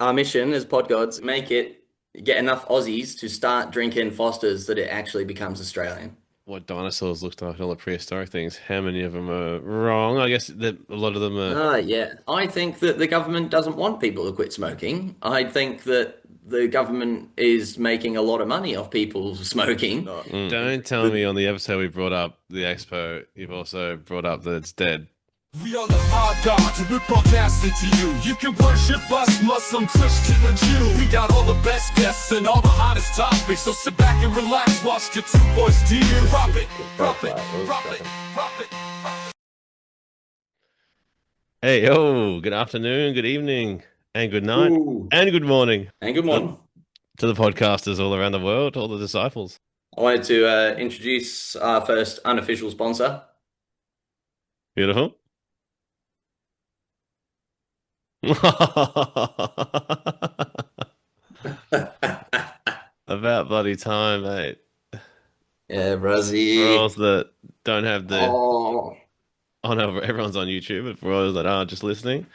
our mission as pod gods, get enough Aussies to start drinking Fosters that it actually becomes Australian. What dinosaurs looked like, all the prehistoric things. How many of them are wrong? I guess that a lot of them are. Yeah. I think that the government doesn't want people to quit smoking. I think that the government is making a lot of money off people smoking. Don't tell me on the episode we brought up the expo, you've also brought up that it's dead. We are the odd gods and we're broadcasting to you. You can worship us, Muslim, Christian, or Jew. We got all the best guests and all the hottest topics. So sit back and relax, watch your two boys deal. Drop it, drop it, drop it, drop it. Hey, yo, good afternoon, good evening, and good night, Ooh. and good morning And good to, morning. to the podcasters all around the world, all the disciples. I wanted to introduce our first unofficial sponsor. Beautiful. About bloody time, mate. Yeah, For Brazzy. all that don't have the, Oh, oh no, everyone's on YouTube, but for all that are just listening,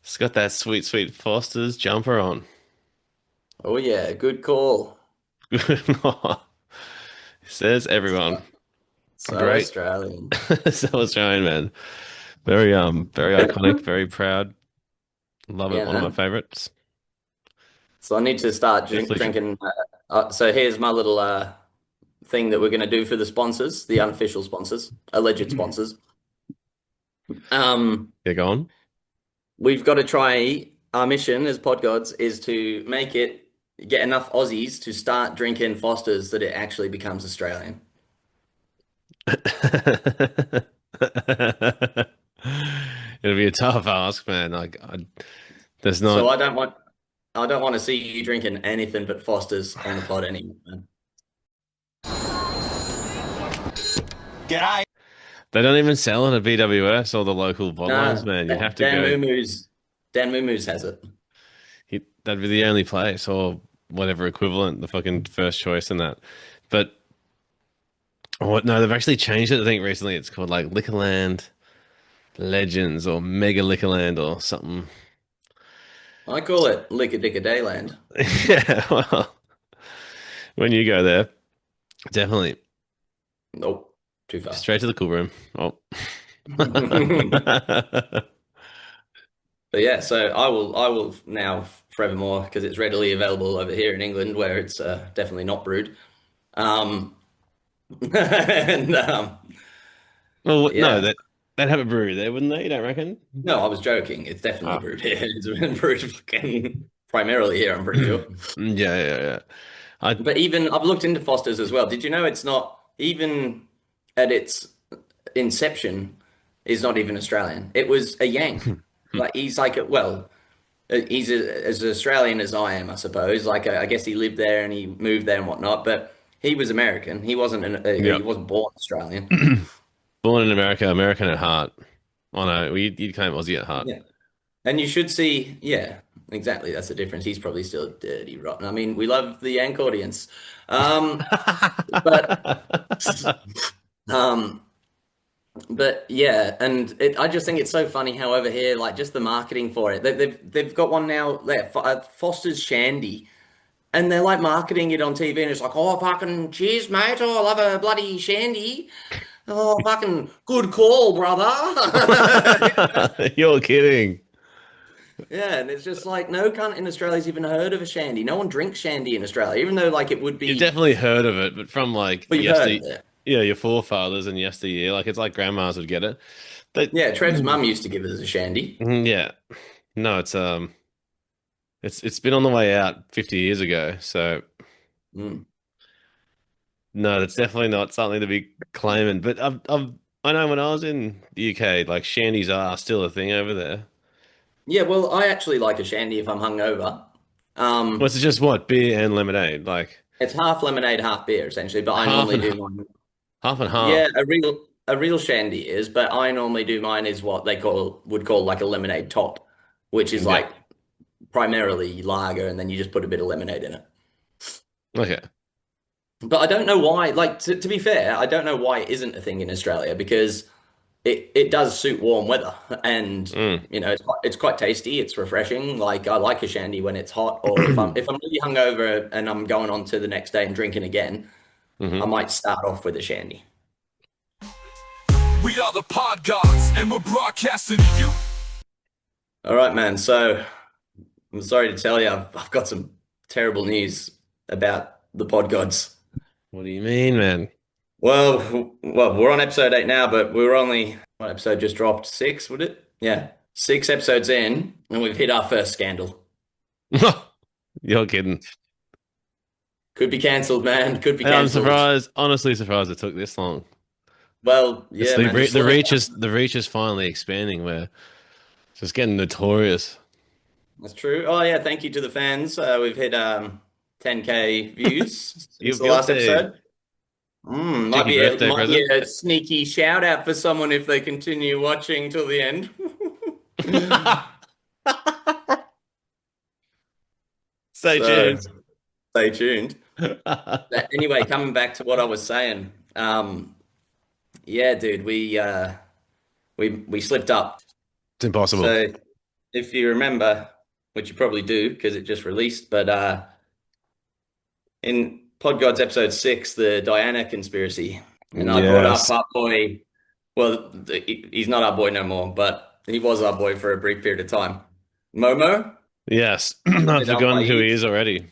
it's got that sweet, sweet Foster's jumper on. oh yeah, good call. Says everyone. So Great. Australian. So Australian, man. Very iconic, very proud. Love it. Yeah, One of my man. favorites. So I need to start Definitely. drinking. So here's my little thing that we're going to do for the sponsors, the unofficial sponsors, alleged sponsors. Um, Yeah, go on. we've got to try. Our mission as pod gods is to get enough Aussies to start drinking Fosters that it actually becomes Australian. It'll be a tough ask, man. There's So not. I don't want to see you drinking anything but Fosters on the pod anymore, man. They don't even sell it at BWS or the local bottlers, Nah, man. You'd have to Dan go. Mumu's Dan Mumu's has it. That'd be the only place or whatever equivalent, the fucking first choice in that. But what? No, they've actually changed it. I think recently it's called like Liquorland Legends or Mega Liquorland or something. I call it Liquor Dicker Dayland. Yeah, well, when you go there, definitely Nope, too far. straight to the cool room. Oh. But yeah, so I will now forevermore because it's readily available over here in England where it's definitely not brewed. Um, and Well, no, yeah, they'd have a brewery there, wouldn't they? You don't reckon? no, I was joking. It's definitely Ah. brewed here. It's been brewed fucking primarily here, I'm pretty sure. Yeah, yeah, yeah. I But even I've looked into Foster's as well. Did you know it's not even at its inception is not even Australian. It was a Yank. Like he's like he's as Australian as I am, I suppose. Like I guess he lived there and he moved there and whatnot, but he was American. yeah. He wasn't born Australian. Born in America, American at heart. Oh no, you'd claim Aussie at heart. Yeah. And you should see, yeah, exactly. That's the difference. He's probably still dirty rotten. I mean, we love the Yank audience. But um But yeah, and I just think it's so funny how over here, like just the marketing for it, they've got one now, Foster's Shandy, and they're like marketing it on TV, and it's like, oh fucking cheers, mate, oh I love a bloody shandy, oh fucking good call, brother. You're kidding. Yeah, and it's just like no cunt in Australia's even heard of a shandy. No one drinks shandy in Australia, even though like it would You've be, definitely heard of it, but from like but you've heard of it. yeah, your forefathers and yesteryear, like it's like grandmas would get it. But Yeah, Trev's mum used to give us a shandy. yeah, no, it's been on the way out 50 years ago. So Mm. no, that's definitely not something to be claiming. But I know when I was in the UK, like shandies are still a thing over there. Yeah, well, I actually like a shandy if I'm hungover. Well, Um, it's just what beer and lemonade, like It's half lemonade, half beer, essentially. But I half normally and do mine. half and Yeah, half. a real shandy is, but I normally do mine is what they would call like a lemonade top, which is Yeah. like primarily lager, and then you just put a bit of lemonade in it. Okay. But I don't know why. Like to be fair, I don't know why it isn't a thing in Australia because it does suit warm weather, and Mm. it's quite tasty. It's refreshing. Like I like a shandy when it's hot, or if I'm really hungover and I'm going on to the next day and drinking again, I Hmm. might start off with a shandy. We are the Pod Gods, and we're broadcasting to you. All right, man. So I'm sorry to tell you, I've got some terrible news about the pod gods. What do you mean, man? Well, we're on episode 8 now, but we were only what episode just dropped? 6, would it? Yeah, 6 episodes in, and we've hit our first scandal. You're kidding. Could be cancelled, man. Could be Hey, I'm cancelled. surprised, honestly surprised it took this long. Well, It's yeah, man. It's the slowing reach is down. the reach is finally expanding. Where it's just getting notorious. That's true. Oh yeah, thank you to the fans. We've hit 10K views since You the last guilty. episode. Mm, might Cheeky be a birthday might be present. a sneaky shout out for someone if they continue watching till the end. Stay So tuned. stay tuned. But anyway, coming back to what I was saying, yeah, dude, we slipped up. It's impossible. So if you remember, which you probably do because it just released, but in Pod Gods episode 6, the Diana conspiracy, and I brought up Yes. our boy. Well, he's not our boy no more, but he was our boy for a brief period of time. Momo, Yes. I've Mohammed Al forgotten who he Fayed. is already.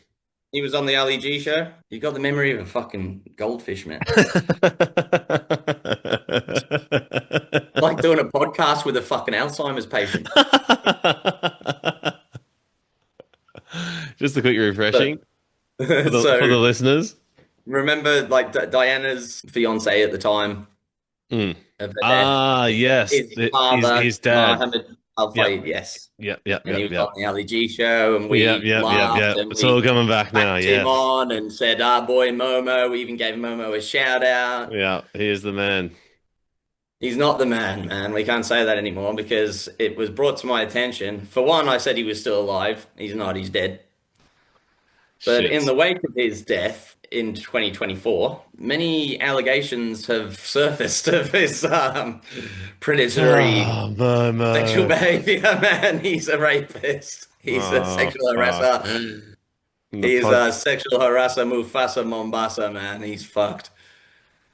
He was on the Ali G show. You got the memory of a fucking goldfish, man. Like doing a podcast with a fucking Alzheimer's patient. Just a quick So, refreshing for the so listeners. remember, like Diana's fiance at the time Mm. of her death, Ah, yes. his father, His dad. Mohammed Al Yep. Fayed, yes. Yep. Yep. And he Yep. was on Yep. the Ali G show, and Yep. we Yep. Yep. laughed Yep. and It's all we coming back now. backed him Yes. on and said, "Our boy Momo." We even gave Momo a shout out. Yeah. He is the man. He's not the man, man. We can't say that anymore because it was brought to my attention. For one, I said he was still alive. He's not, he's dead. But in Shit. the wake of his death in 2024, many allegations have surfaced of his predatory Oh, sexual Momo. behavior, man. He's a rapist. He's a Oh, sexual fuck. harasser. The He's pod. a sexual harasser, Mufasa Mombasa, man. He's fucked.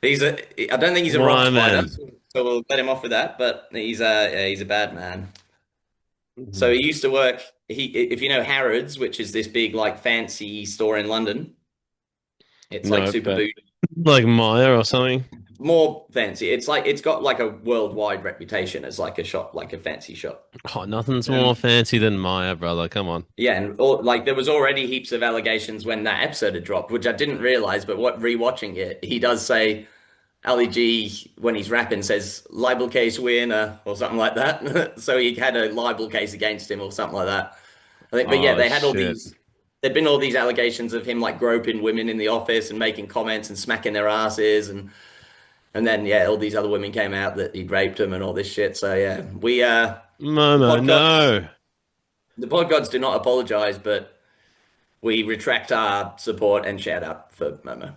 I don't think he's a rock Why, spider, man? so we'll let him off with that. But he's a bad man. So he used to work. If you know Harrods, which is this big like fancy store in London, it's like No, super but bougie, like Maya or something. more fancy. It's like it's got like a worldwide reputation as like a shop, like a fancy shop. Oh, nothing's more And fancy than Maya, brother. Come on. yeah, like there was already heaps of allegations when that episode had dropped, which I didn't realize. But what rewatching it, he does say Ali G when he's rapping says libel case winner or something like that. So he had a libel case against him or something like that. I think, but yeah, Oh they had all shit. these. There'd been all these allegations of him like groping women in the office and making comments and smacking their asses, and then yeah, all these other women came out that he'd raped them and all this shit. So yeah, the Momo, pod gods no. the pod gods do not apologize, but we retract our support and shout out for Momo.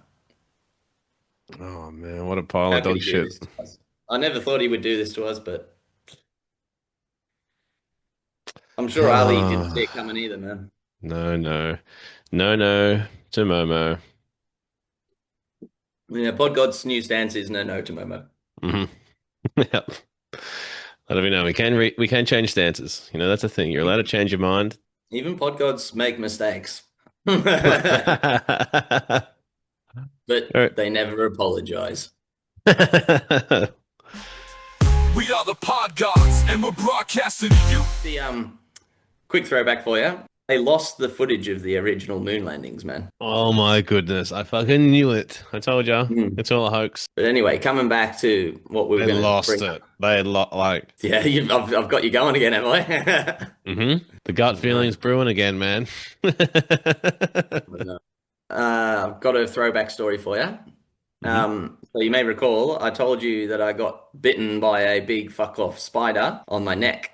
Oh man, what a pile How of could dog he do shit. this to us? I never thought he would do this to us, but I'm sure Ali didn't see Ah, it coming either, man. no, no, no to Momo. Yeah, pod gods' new stance is no to Momo. Hmm. Yep. Let me know. We can change stances. You know, that's a thing. You're allowed to change your mind. Even pod gods make mistakes. All right. But they never apologize. We are the Pod Gods, and we're broadcasting to you. The quick throwback for you. They lost the footage of the original moon landings, man. Oh my goodness. I fucking knew it. I told you. Mm. It's all a hoax. But anyway, coming back to what we were They going to lost bring it. up. They like. Yeah, I've got you going again, have I? The gut feeling's brewing again, man. I've got a throwback story for you. So you may recall, I told you that I got bitten by a big fuck off spider on my neck.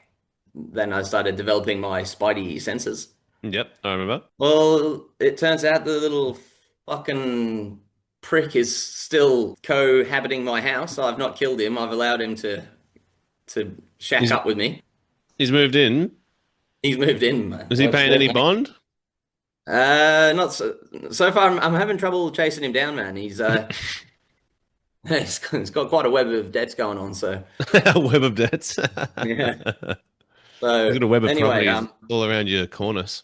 Then I started developing my spidey senses. Yep, I remember. Well, it turns out the little fucking prick is still cohabiting my house. I've not killed him. I've allowed him to to shack He's up with me. he's moved in. He's moved in, man. Is he Let's paying go. any bond? Not so far. I'm having trouble chasing him down, man. He's got quite a web of debts going on. So A web of debts. yeah. He's So got a web of anyway, properties all around your cornice.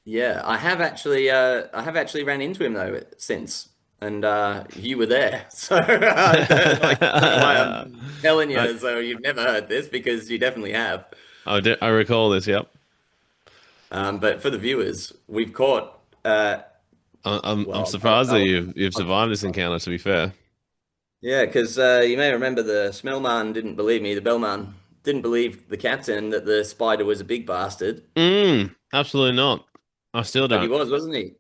yeah, I have actually ran into him though since, and you were there. So I don't know why I'm telling I, you. So you've never heard this because you definitely have. I recall this. Yep. But for the viewers, we've caught. I'm Well, surprised that you've survived this encounter. To be fair. yeah, because you may remember the smellman didn't believe me. The bellman didn't believe the captain that the spider was a big bastard, Absolutely not. I still but he don't. was, wasn't he?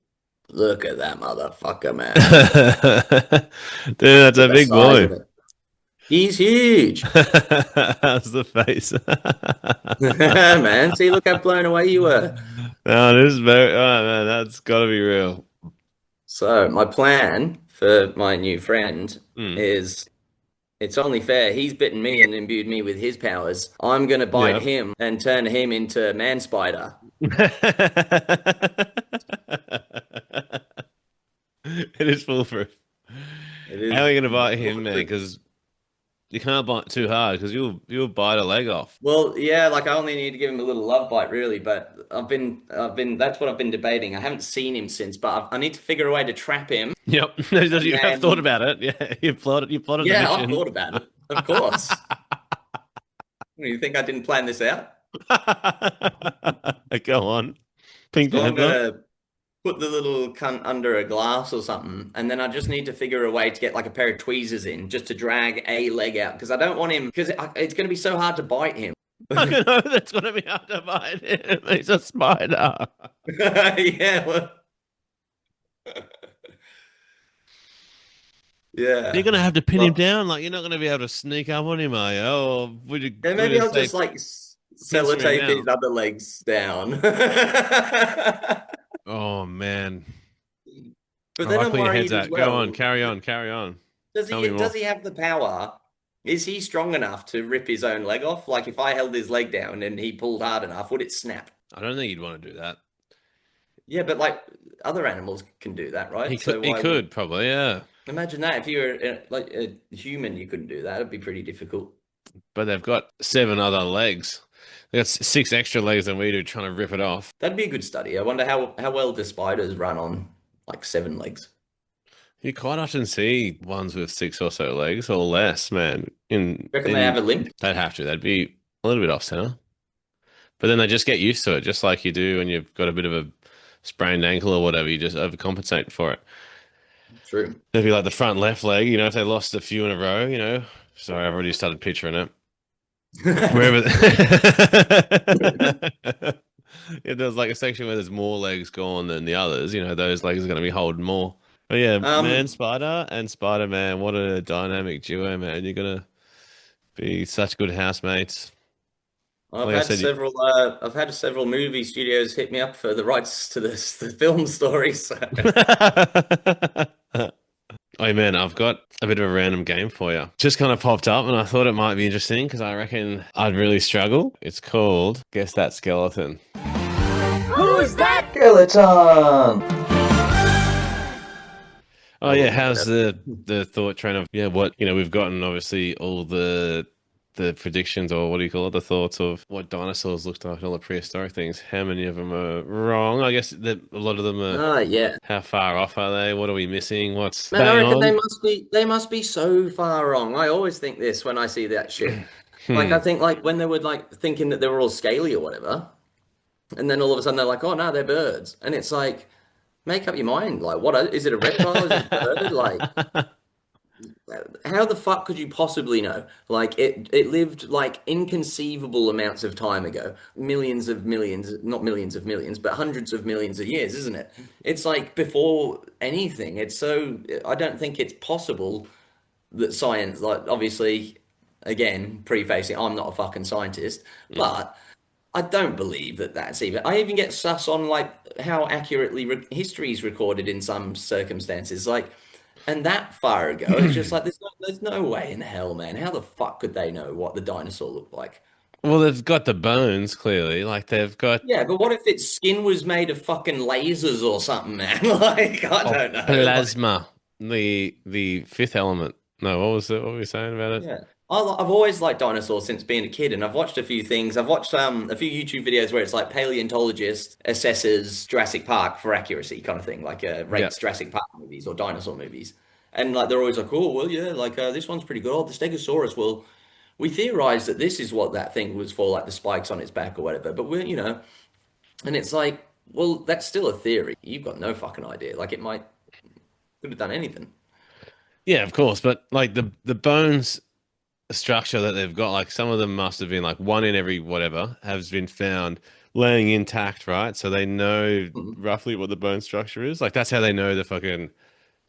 Look at that motherfucker, man. Dude, that's Look a at the big size of boy. it. He's huge. How's the face? Man, see, look how blown away you were. No, this is very. Oh man, that's got to be real. So, my plan for my new friend Mm. is it's only fair. He's bitten me and imbued me with his powers. I'm going to bite Yeah. him and turn him into man spider. It is foolproof. It How are is. you gonna bite him, man? Because you can't bite too hard because you'll bite a leg off. Well, yeah, like I only need to give him a little love bite, really. But that's what I've been debating. I haven't seen him since, but I need to figure a way to trap him. Yep, And you have thought then, about it. Yeah, you plotted the yeah, I've mission. thought about it. Of course. You think I didn't plan this out? Go on, Pink So I'm Panther. gonna put the little cunt under a glass or something, and then I just need to figure a way to get like a pair of tweezers in just to drag a leg out because I don't want him because it's going to be so hard to bite him. I know that's gonna be hard to bite him. He's a spider. Yeah, well, You're yeah. gonna have to pin him Well, down. Like you're not gonna be able to sneak up on him, are you? Or yeah, would maybe you I'll say just like pincer him sellotape his down? other legs down. Oh man. But I then like I'm where your head's worried as at. Go on, well. carry on, carry on. Does Tell me he more. does he have the power? Is he strong enough to rip his own leg off? Like if I held his leg down and he pulled hard enough, would it snap? I don't think you'd want to do that. Yeah, but like other animals can do that, right? So He why would could probably, yeah. imagine that if you were like a human, you couldn't do that. It'd be pretty difficult. But they've got 7 other legs. They got 6 extra legs than we do trying to rip it off. That'd be a good study. I wonder how well do spiders run on like 7 legs? You quite often see ones with 6 or so legs or less, man. Reckon they have a limp? They'd have to. They'd be a little bit off center. But then they just get used to it, just like you do when you've got a bit of a sprained ankle or whatever. You just overcompensate for it. True. It'd be like the front left leg, if they lost a few in a row, Sorry, I've already started picturing it. Wherever. If there's like a section where there's more legs gone than the others, those legs are going to be holding more. But yeah, Man Um, Spider and Spider Man, what a dynamic duo, man. You're going to be such good housemates. I've Like I had said, several movie studios hit me up for the rights to the film story. So oh man, I've got a bit of a random game for you. Just kind of popped up and I thought it might be interesting because I reckon I'd really struggle. It's called Guess That Skeleton. Who's that skeleton? Oh yeah, how's the thought train of what we've gotten obviously all the predictions or what do you call it, the thoughts of what dinosaurs looked like and all the prehistoric things. How many of them are wrong? I guess that a lot of them are. yeah. How far off are they? What are we missing? What's Man, I bang reckon on? they must be so far wrong. I always think this when I see that shit. Like Hmm. I think like when they were like thinking that they were all scaly or whatever, and then all of a sudden they're like, oh no, they're birds. And it's like, make up your mind. Like, is it a reptile? Is it a bird? Like, how the fuck could you possibly know? Like it lived like inconceivable amounts of time ago. Millions of millions, not millions of millions, but hundreds of millions of years, isn't it? It's like before anything. It's so I don't think it's possible that science, like obviously, again, prefacing, I'm not a fucking scientist, but I don't believe that that's even. I even get sus on like how accurately history is recorded in some circumstances. Like and that far ago, it's just like there's no way in hell, man. How the fuck could they know what the dinosaur looked like? Well, they've got the bones clearly. Like they've got Yeah, but what if its skin was made of fucking lasers or something, man? Like, I oh, don't know. Like, plasma, the fifth element. No, what was it? What were you saying about it? yeah. I've always liked dinosaurs since being a kid, and I've watched a few things. I've watched a few YouTube videos where it's like paleontologist assesses Jurassic Park for accuracy kind of thing, like Yeah. rates Jurassic Park movies or dinosaur movies. And like they're always like, oh well, yeah, like this one's pretty good. Oh, the Stegosaurus. Well, we theorized that this is what that thing was for, like the spikes on its back or whatever. But we're, and it's like, well, that's still a theory. You've got no fucking idea. Like it might could have done anything. Yeah, of course, but like the bones structure that they've got, like some of them must have been like one in every whatever has been found laying intact, right? So they know Mhm. roughly what the bone structure is. Like that's how they know the fucking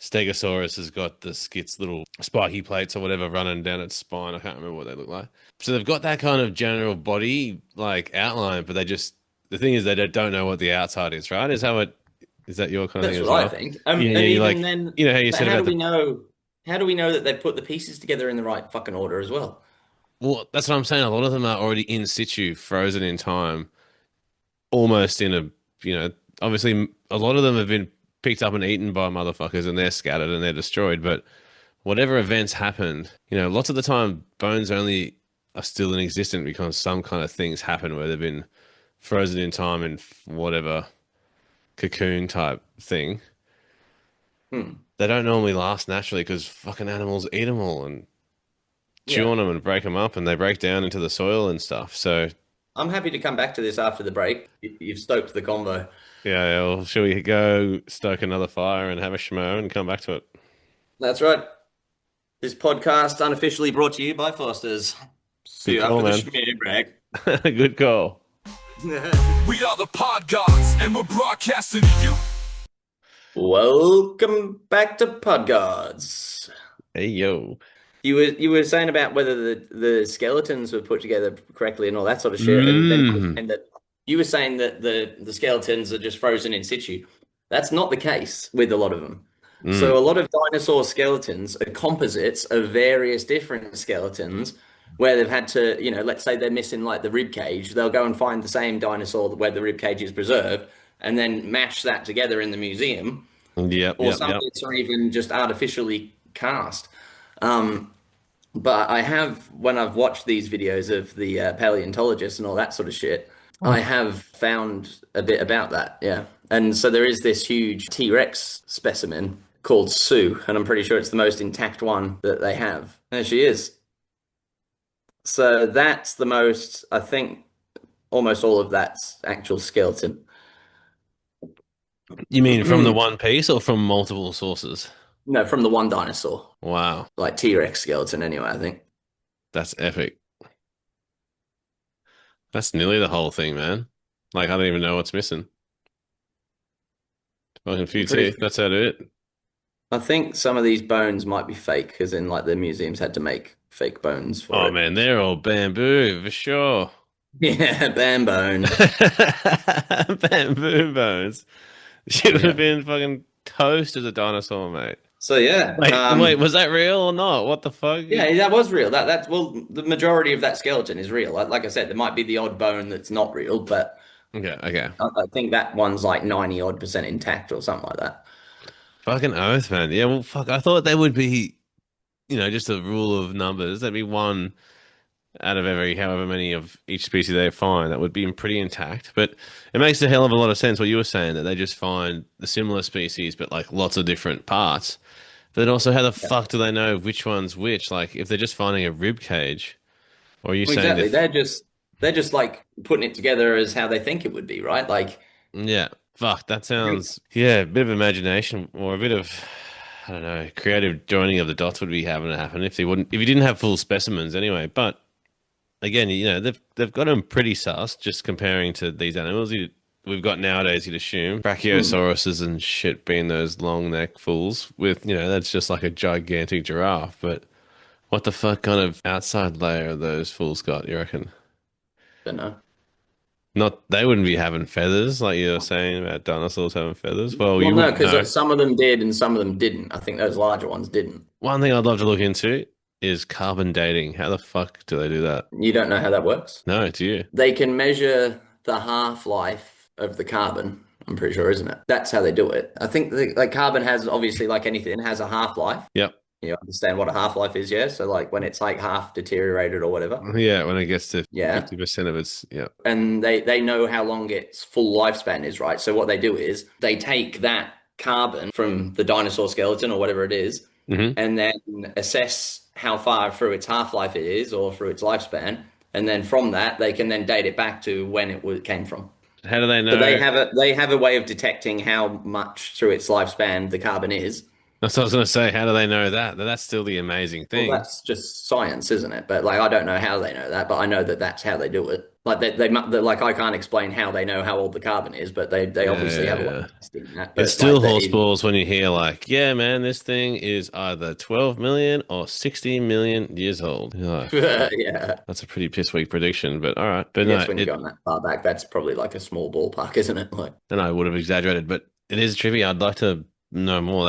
Stegosaurus has got its little spiky plates or whatever running down its spine. I can't remember what they look like. So they've got that kind of general body like outline, but the thing is they don't know what the outside is, right? Is that your kind of That's thing as what I well? think. Yeah, And yeah, you even like then, you know how you but said how do about we the know? How do we know that they've put the pieces together in the right fucking order as well? well, that's what I'm saying. A lot of them are already in situ, frozen in time, almost in a, you know, obviously a lot of them have been picked up and eaten by motherfuckers and they're scattered and they're destroyed. But whatever events happened, lots of the time bones only are still in existence because some kind of things happen where they've been frozen in time in whatever cocoon type thing. Hmm. They don't normally last naturally because fucking animals eat them all and chew Yeah. on them and break them up and they break down into the soil and stuff. So I'm happy to come back to this after the break. You've stoked the combo. yeah, well, shall we go stoke another fire and have a schmo and come back to it? That's right. This podcast unofficially brought to you by Foster's. See Good you call, after the man. schmear break. Good call. We are the Pod Gods, and we're broadcasting to you. Welcome back to Podgods. Hey, yo. You were saying about whether the skeletons were put together correctly and all that sort of shit, and then Mm. and that you were saying that the skeletons are just frozen in situ. That's not the case with a lot of them. Mm. So a lot of dinosaur skeletons are composites of various different skeletons where they've had to, let's say they're missing like the rib cage, they'll go and find the same dinosaur where the rib cage is preserved and then mash that together in the museum, Yep, or yep, some yep. bits are even just artificially cast. Um, but I have, when I've watched these videos of the paleontologists and all that sort of shit, I have found a bit about that. Yeah. And so there is this huge T-Rex specimen called Sue, and I'm pretty sure it's the most intact one that they have. There she is. So that's the most, I think, almost all of that's actual skeleton. You mean from the one piece or from multiple sources? No, from the one dinosaur, Wow, like T-Rex skeleton anyway, I think. that's epic. That's nearly the whole thing, man. Like, I don't even know what's missing. Fucking few I'm pretty teeth. That's about it. I think some of these bones might be fake, because in like the museums had to make fake bones for Oh, it. man, they're all bamboo for sure. Yeah, bam bones. Bamboo bones. Should have Yeah. been fucking toast as a dinosaur, mate. So yeah, Wait, was that real or not? What the fuck? yeah, that was real. That's well, the majority of that skeleton is real. Like I said, there might be the odd bone that's not real, but Okay, okay. I think that one's like 90 odd percent intact or something like that. Fucking oath, man. Yeah, well, fuck. I thought there would be, just a rule of numbers. There'd be one out of every however many of each species they find that would be pretty intact. But it makes a hell of a lot of sense what you were saying that they just find the similar species, but like lots of different parts. But then also, how the Yeah. fuck do they know which one's which? Like, if they're just finding a rib cage, or are you Well, saying exactly. that? They're just like putting it together as how they think it would be, right? Like, Yeah, fuck. That sounds yeah, a bit of imagination or a bit of I don't know, creative joining of the dots would be having to happen if you didn't have full specimens anyway. But again, they've got them pretty sus just comparing to these animals we've got nowadays. You'd assume hmm, brachiosauruses and shit being those long neck fools with that's just like a gigantic giraffe. But what the fuck kind of outside layer of those fools got? You reckon? don't know. Not they wouldn't be having feathers like you were saying about dinosaurs having feathers. Well, Well, you no, wouldn't know. because some of them did and some of them didn't. I think those larger ones didn't. One thing I'd love to look into is carbon dating. How the fuck do they do that? You don't know how that works? No, do you? They can measure the half-life of the carbon, I'm pretty sure, isn't it? That's how they do it. I think like carbon has obviously like anything has a half-life. Yep. You understand what a half-life is, yeah? So like when it's like half deteriorated or whatever. Yeah, when it gets to Yeah. 50% of its, yeah. And they know how long its full lifespan is, right? So what they do is they take that carbon from the dinosaur skeleton or whatever it is, and then assess how far through its half-life it is or through its lifespan. And then from that, they can then date it back to when it came from. How do they know? But they have a way of detecting how much through its lifespan the carbon is. That's what I was going to say. How do they know that? That's still the amazing thing. Well, that's just science, isn't it? But like, I don't know how they know that, but I know that that's how they do it. Like they like I can't explain how they know how old the carbon is, but they obviously have a way of testing that. But it's still like, horse balls when you hear like, yeah, man, this thing is either 12 million or 60 million years old. You're like, yeah. that's a pretty piss weak prediction, but all right. I But guess no, when you're going that far back, that's probably like a small ballpark, isn't it? Like, then I would have exaggerated, but it is trivia. I'd like to know more.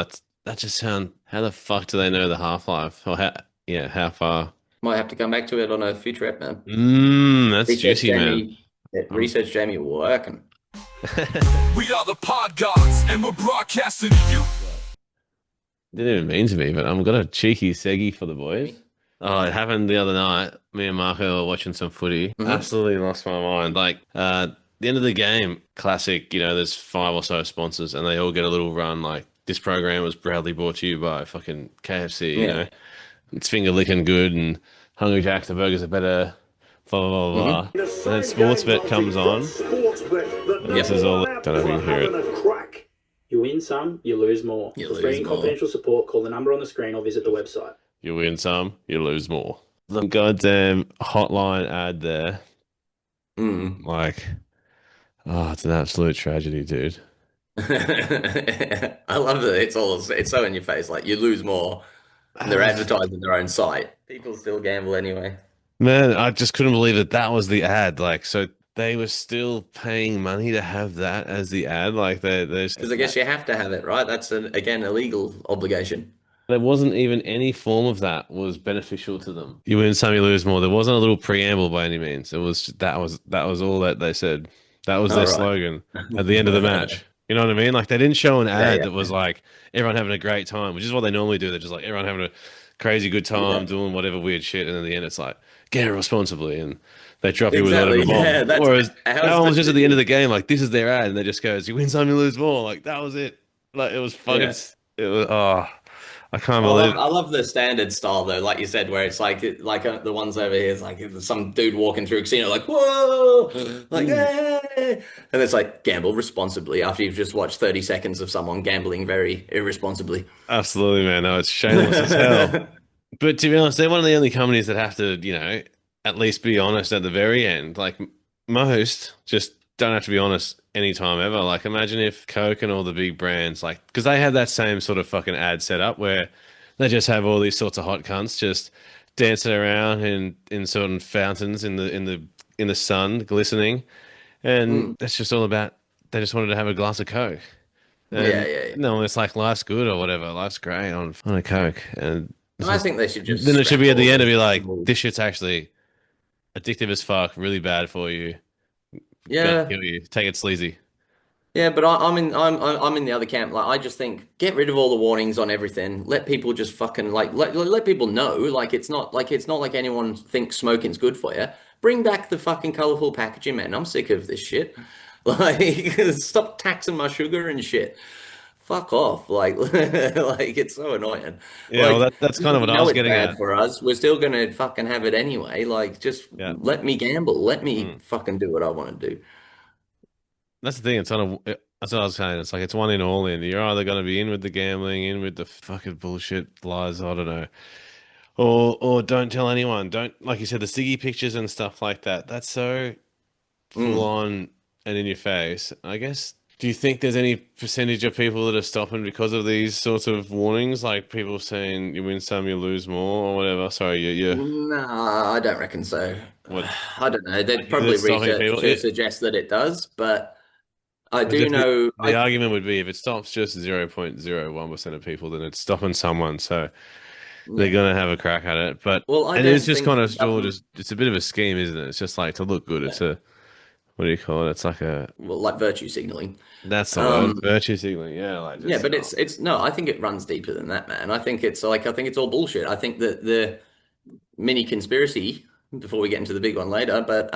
That just sound. How the fuck do they know the half-life? Or how far? might have to come back to it on a future ep, man. That's juicy, man. Research Jamie working. We are the Pod Gods, and we're broadcasting to you. Didn't even mean to be, but I've got a cheeky seggy for the boys. Oh, it happened the other night. Me and Marco were watching some footy. Absolutely lost my mind. Like, the end of the game, classic, there's 5 or so sponsors and they all get a little run. Like, this program was proudly brought to you by fucking KFC, you know. It's finger licking good and Hungry Jack's, the burgers are better, blah, blah, blah, blah. And then Sportsbet comes on. And this is all, don't know if you can hear it. You win some, you lose more. For free and confidential support, call the number on the screen or visit the website. You win some, you lose more. The goddamn hotline ad there. Like, oh, it's an absolute tragedy, dude. I love that it's so in your face. Like you lose more, and they're advertising their own site. People still gamble anyway. Man, I just couldn't believe that was the ad. Like, so they were still paying money to have that as the ad. Like, there's because I guess you have to have it, right? That's again a legal obligation. There wasn't even any form of that was beneficial to them. You win some, you lose more. There wasn't a little preamble by any means. It was that was all that they said. That was their slogan at the end of the match. You know what I mean? Like they didn't show an ad that was like everyone having a great time, which is what they normally do. They're just like everyone having a crazy good time doing whatever weird shit, and in the end it's like get it responsibly, and they drop you with whatever bomb. Whereas that one was just at the end of the game, like this is their ad, and they just goes, "You win some, you lose more." Like that was it. Like it was fucking. It was I can't believe. I love the standard style though, like you said, where it's like the ones over here is like some dude walking through a casino, like whoa, like hey, and it's like gamble responsibly after you've just watched 30 seconds of someone gambling very irresponsibly. Absolutely, man. No, it's shameless as hell. But to be honest, they're one of the only companies that have to, at least be honest at the very end. Like most just don't have to be honest anytime ever. Like imagine if Coke and all the big brands, like, because they had that same sort of fucking ad set up where they just have all these sorts of hot cunts just dancing around in certain fountains in the sun glistening, and that's just all about they just wanted to have a glass of Coke. And no, it's like life's good or whatever, life's great on a Coke, and I think they should just then it should be at the end and be like, this shit's actually addictive as fuck, really bad for you. Yeah, kill you. Take it sleazy. Yeah, but I'm in the other camp. Like I just think get rid of all the warnings on everything. Let people just fucking like let people know. Like it's not like anyone thinks smoking's good for you. Bring back the fucking colorful packaging, man. I'm sick of this shit. Like stop taxing my sugar and shit. Fuck off. Like it's so annoying. Yeah, well, that's kind of what I was getting at. For us, we're still gonna fucking have it anyway. Like just let me gamble. Let me fucking do what I want to do. That's the thing. That's what I was saying. It's like it's one in, all in. You're either going to be in with the gambling, in with the fucking bullshit lies. I don't know, or don't tell anyone. Don't, like you said, the Siggy pictures and stuff like that. That's so full on and in your face. I guess. Do you think there's any percentage of people that are stopping because of these sorts of warnings, like people saying you win some, you lose more, or whatever? Sorry, No, I don't reckon so. What I don't know. There'd is it probably stopping research people? to suggest that it does, but I Because do if know. the argument would be if it stops just 0.01% of people, then it's stopping someone. So they're Yeah. gonna have a crack at it. But Well, I and it's don't just think kind the of all government. just it's a bit of a scheme, isn't it? It's just like to look good. It's Yeah. a what do you call it? It's like a Well, like virtue signaling. that's the word, Um, virtue signaling. Yeah, like yeah, just but it's no. I think it runs deeper than that, man. I think it's all bullshit. I think that the mini conspiracy. Before we get into the big one later, but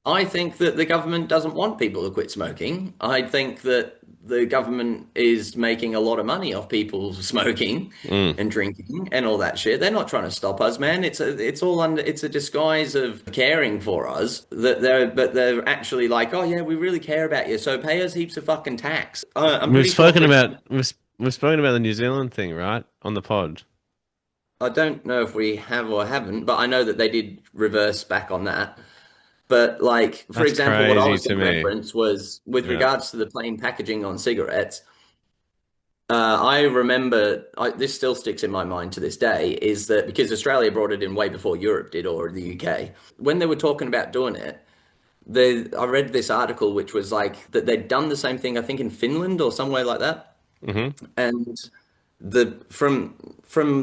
I think that the government doesn't want people to quit smoking. I think that the government is making a lot of money off people smoking Mm. and drinking and all that shit. They're not trying to stop us, man. It's a disguise of caring for us that they're actually like, oh yeah, we really care about you, so pay us heaps of fucking tax. I'm We've pretty sure, spoken for about example, we've spoken about the New Zealand thing, right, on the pod. I don't know if we have or haven't, but I know that they did reverse back on that. But like, for That's example, what I crazy was to going to me. reference was with Yeah. regards to the plain packaging on cigarettes. I remember this still sticks in my mind to this day is that because Australia brought it in way before Europe did or the UK, when they were talking about doing it, I read this article which was like that they'd done the same thing, I think in Finland or somewhere like that, Hmm. and the from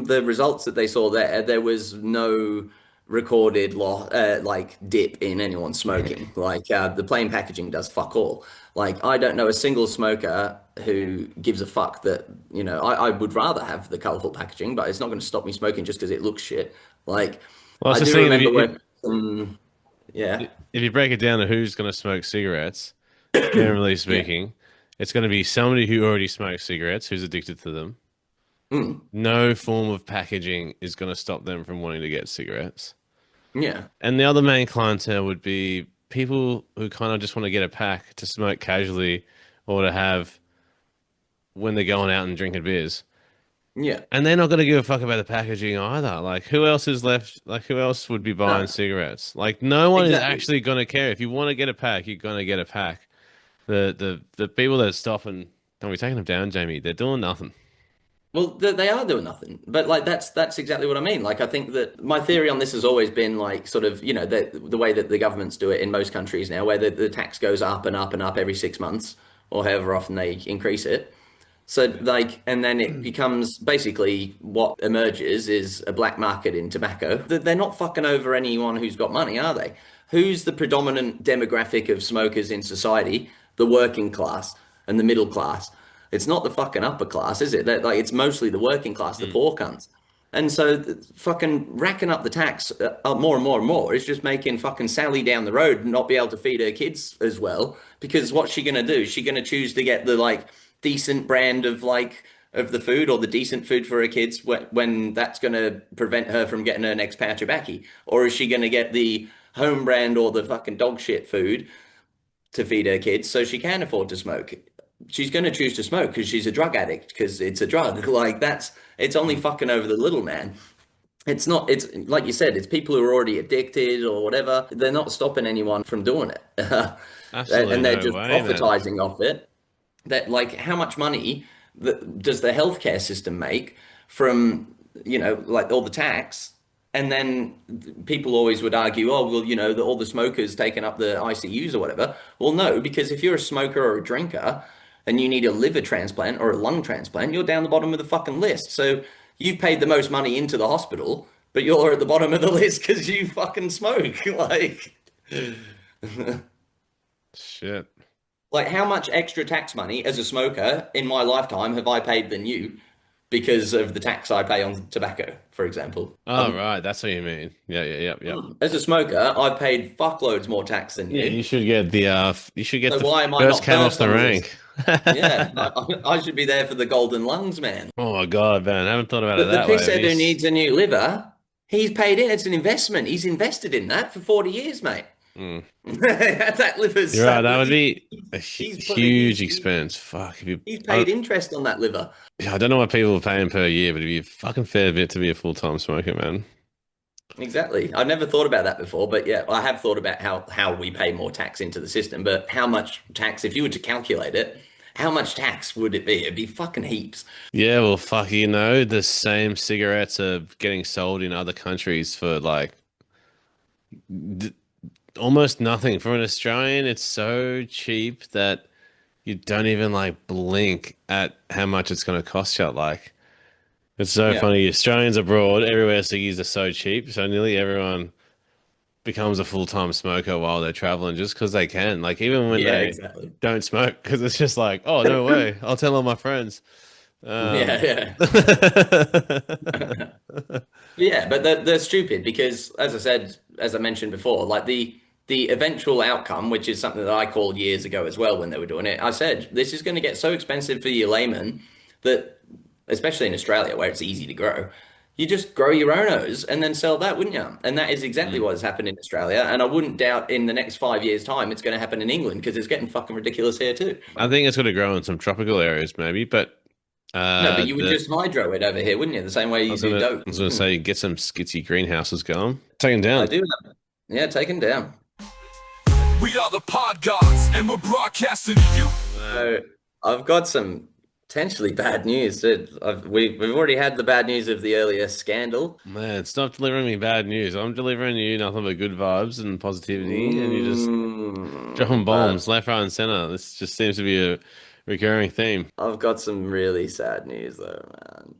the results that they saw there was no recorded like dip in anyone smoking. Like the plain packaging does fuck all. Like I don't know a single smoker who gives a fuck that I would rather have the colorful packaging, but it's not going to stop me smoking just because it looks shit. Like Well, I was I just do thinking remember when, yeah, if you break it down to who's going to smoke cigarettes, generally yeah, speaking, it's going to be somebody who already smokes cigarettes, who's addicted to them. mm, No form of packaging is going to stop them from wanting to get cigarettes. yeah, And the other main clientele would be people who kind of just want to get a pack to smoke casually or to have when they're going out and drinking beers. yeah. And they're not going to give a fuck about the packaging either. Like, who else is left? Like, who else would be buying No, cigarettes? Like, no one is exactly. actually going to care. If you want to get a pack, you're going to get a pack. The people that stop and don't be taking them down, Jamie. They're doing nothing. Well, they are doing nothing, but like that's exactly what I mean. Like I think that my theory on this has always been like sort of the way that the governments do it in most countries now, where the tax goes up and up and up every 6 months or however often they increase it. So like, and then it becomes basically what emerges is a black market in tobacco. They're not fucking over anyone who's got money, are they? Who's the predominant demographic of smokers in society? The working class and the middle class. It's not the fucking upper class, is it? Like it's mostly the working class, the Mm. poor cunts. And so fucking racking up the tax more and more and more is just making fucking Sally down the road not be able to feed her kids as well. Because what's she gonna do? Is she gonna choose to get the like decent brand of like of the food or the decent food for her kids when that's gonna prevent her from getting her next pouch of baccy? Or is she gonna get the home brand or the fucking dog shit food to feed her kids so she can afford to smoke? She's going to choose to smoke because she's a drug addict because it's a drug. Like it's only fucking over the little man. It's not, it's like you said, it's people who are already addicted or whatever. They're not stopping anyone from doing it. Absolutely And they're no just way, man. profitizing off it. That like how much money does the healthcare system make from, like all the tax? And then people always would argue, oh, well, all the smokers taking up the ICUs or whatever. Well, no, because if you're a smoker or a drinker and you need a liver transplant or a lung transplant, you're down the bottom of the fucking list. So you've paid the most money into the hospital, but you're at the bottom of the list because you fucking smoke. Shit. Like how much extra tax money as a smoker in my lifetime have I paid than you because of the tax I pay on tobacco, for example? Oh, right. That's what you mean. Yeah, yeah, yep, yep. As a smoker, I've paid fuckloads more tax than Yeah, you. you should get So the why am I first not cam off first the on the list? rank. Yeah, I should be there for the golden lungs, man. Oh my God, man. I haven't thought about it The that way. pisshead who needs a new liver, he's paid in. It's an investment. He's invested in that for 40 years, mate. Mm. That liver's You're right. That would be a he's put it, huge expense. Fuck. If you, he's paid interest on that liver. I don't know what people are paying per year, but it'd be a fucking fair bit to be a full-time smoker, man. Exactly. I never thought about that before, but yeah, I have thought about how we pay more tax into the system. But how much tax, if you were to calculate it, how much tax would it be? It'd be fucking heaps. Yeah, well, fuck, the same cigarettes are getting sold in other countries for like D almost nothing. For an Australian, it's so cheap that you don't even like blink at how much it's going to cost you. Like, it's so Yeah. funny. Australians abroad, everywhere ciggies are so cheap. So nearly everyone becomes a full-time smoker while they're traveling just because they can. Like, even when Yeah, they exactly. don't smoke, because it's just like, oh, no way. I'll tell all my friends. Yeah, yeah. Yeah, Yeah, but they're stupid because, as I said, as I mentioned before, like the eventual outcome, which is something that I called years ago as well when they were doing it, I said this is going to get so expensive for your layman that, especially in Australia where it's easy to grow, you just grow your own O's and then sell that, wouldn't you? And that is exactly what has happened in Australia. And I wouldn't doubt in the next 5 years' time it's going to happen in England because it's getting fucking ridiculous here too. I think it's going to grow in some tropical areas, maybe, but No, but you would the just hydro it over here, wouldn't you? The same way I you was do gonna, I dope. was gonna say get some skitsy greenhouses going. Take them I down. do. Yeah, taken down. We are the Pod Gods, and we're broadcasting to you. So I've got some potentially bad news. We've already had the bad news of the earlier scandal. Man, stop delivering me bad news. I'm delivering you nothing but good vibes and positivity, and you just dropping But bombs left, right, and center. This just seems to be a recurring theme. I've got some really sad news though, man.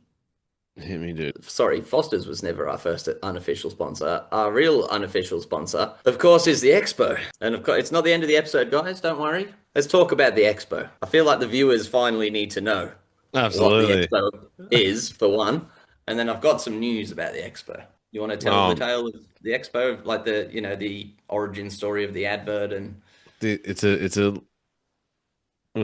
Hit me, dude. Sorry, Foster's was never our first unofficial sponsor. Our real unofficial sponsor, of course, is the Expo. And of course, it's not the end of the episode, guys. Don't worry. Let's talk about the Expo. I feel like the viewers finally need to know what the Absolutely. Expo is, for one. And then I've got some news about the Expo. You want to tell the Um, tale of the Expo, like the origin story of the advert and it's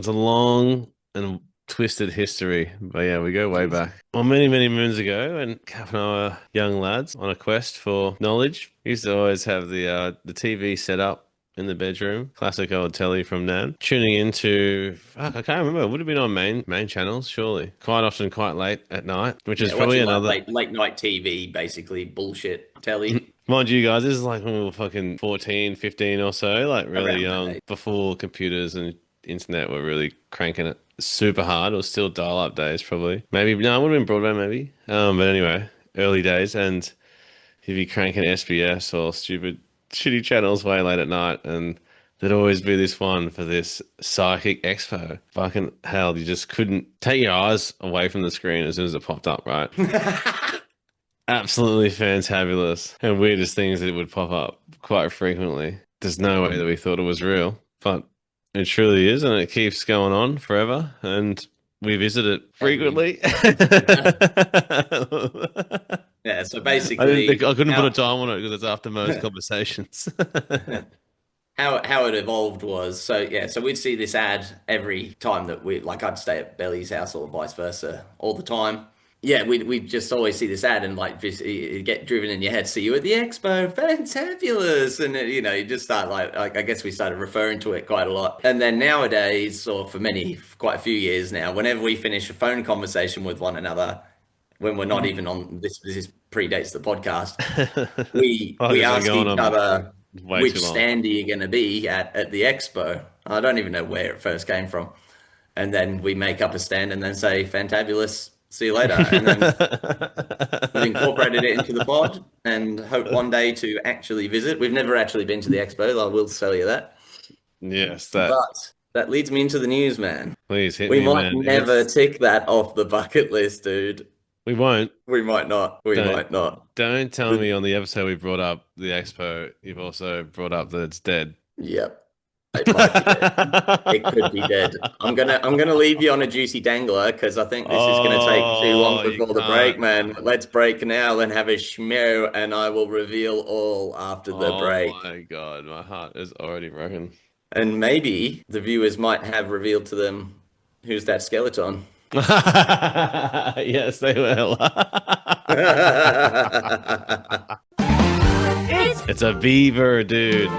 a long and twisted history, but yeah, we go way back. Well, many, many moons ago, when Cap and I were young lads on a quest for knowledge, we used to always have the TV set up in the bedroom, classic old telly from Nan, tuning into, fuck, I can't remember, it would have been on main channels, surely. Quite often, quite late at night, which is yeah, probably watching like another. late night TV, basically bullshit telly Mind you guys, this is like when we were fucking 14, 15 or so, like really around that young, age. before computers and internet were really cranking it super hard. It was still dial-up days, probably. Maybe, no, it would have been broadband, maybe. But anyway, early days, and you'd be cranking SBS or stupid, shitty channels way late at night, and there'd always be this one for this Psychic Expo. Fucking hell, you just couldn't take your eyes away from the screen as soon as it popped up, right? Absolutely fantabulous and weirdest things that would pop up quite frequently. There's no way that we thought it was real, but it truly is, and it keeps going on forever, and we visit it frequently. Yeah, so I didn't basically think I couldn't put a how time on it because it's after most conversations. how it evolved was so yeah, so we'd see this ad every time that we like I'd stay at Belly's house or vice versa all the time. Yeah, we'd just always see this ad and like just it'd get driven in your head. See you at the expo, fantabulous, and you know you just start like I guess we started referring to it quite a lot. And then nowadays, or for quite a few years now, whenever we finish a phone conversation with one another, when we're not even on this predates the podcast, Oh, we this has been ask going each on other way which too long. stand are you going to be at the expo. I don't even know where it first came from, and then we make up a stand and then say fantabulous, see you later, and then we've incorporated it into the pod and hope one day to actually visit. We've never actually been to the expo, I will tell you that, Yes, that. but that leads me into the news, man. Please hit We me, might man. never tick that off the bucket list, dude. We won't. We might not. We Don't. might not. Don't tell me on the episode we brought up the expo, you've also brought up that it's dead. Yep. It might be dead. It could be dead. I'm gonna leave you on a juicy dangler because I think this is gonna take too long Oh, you before the break, can't. man. Let's break now and have a schmear, and I will reveal all after the Oh break. my God, my heart is already broken. And maybe the viewers might have revealed to them who's that skeleton. Yes, they will. It's a beaver, dude.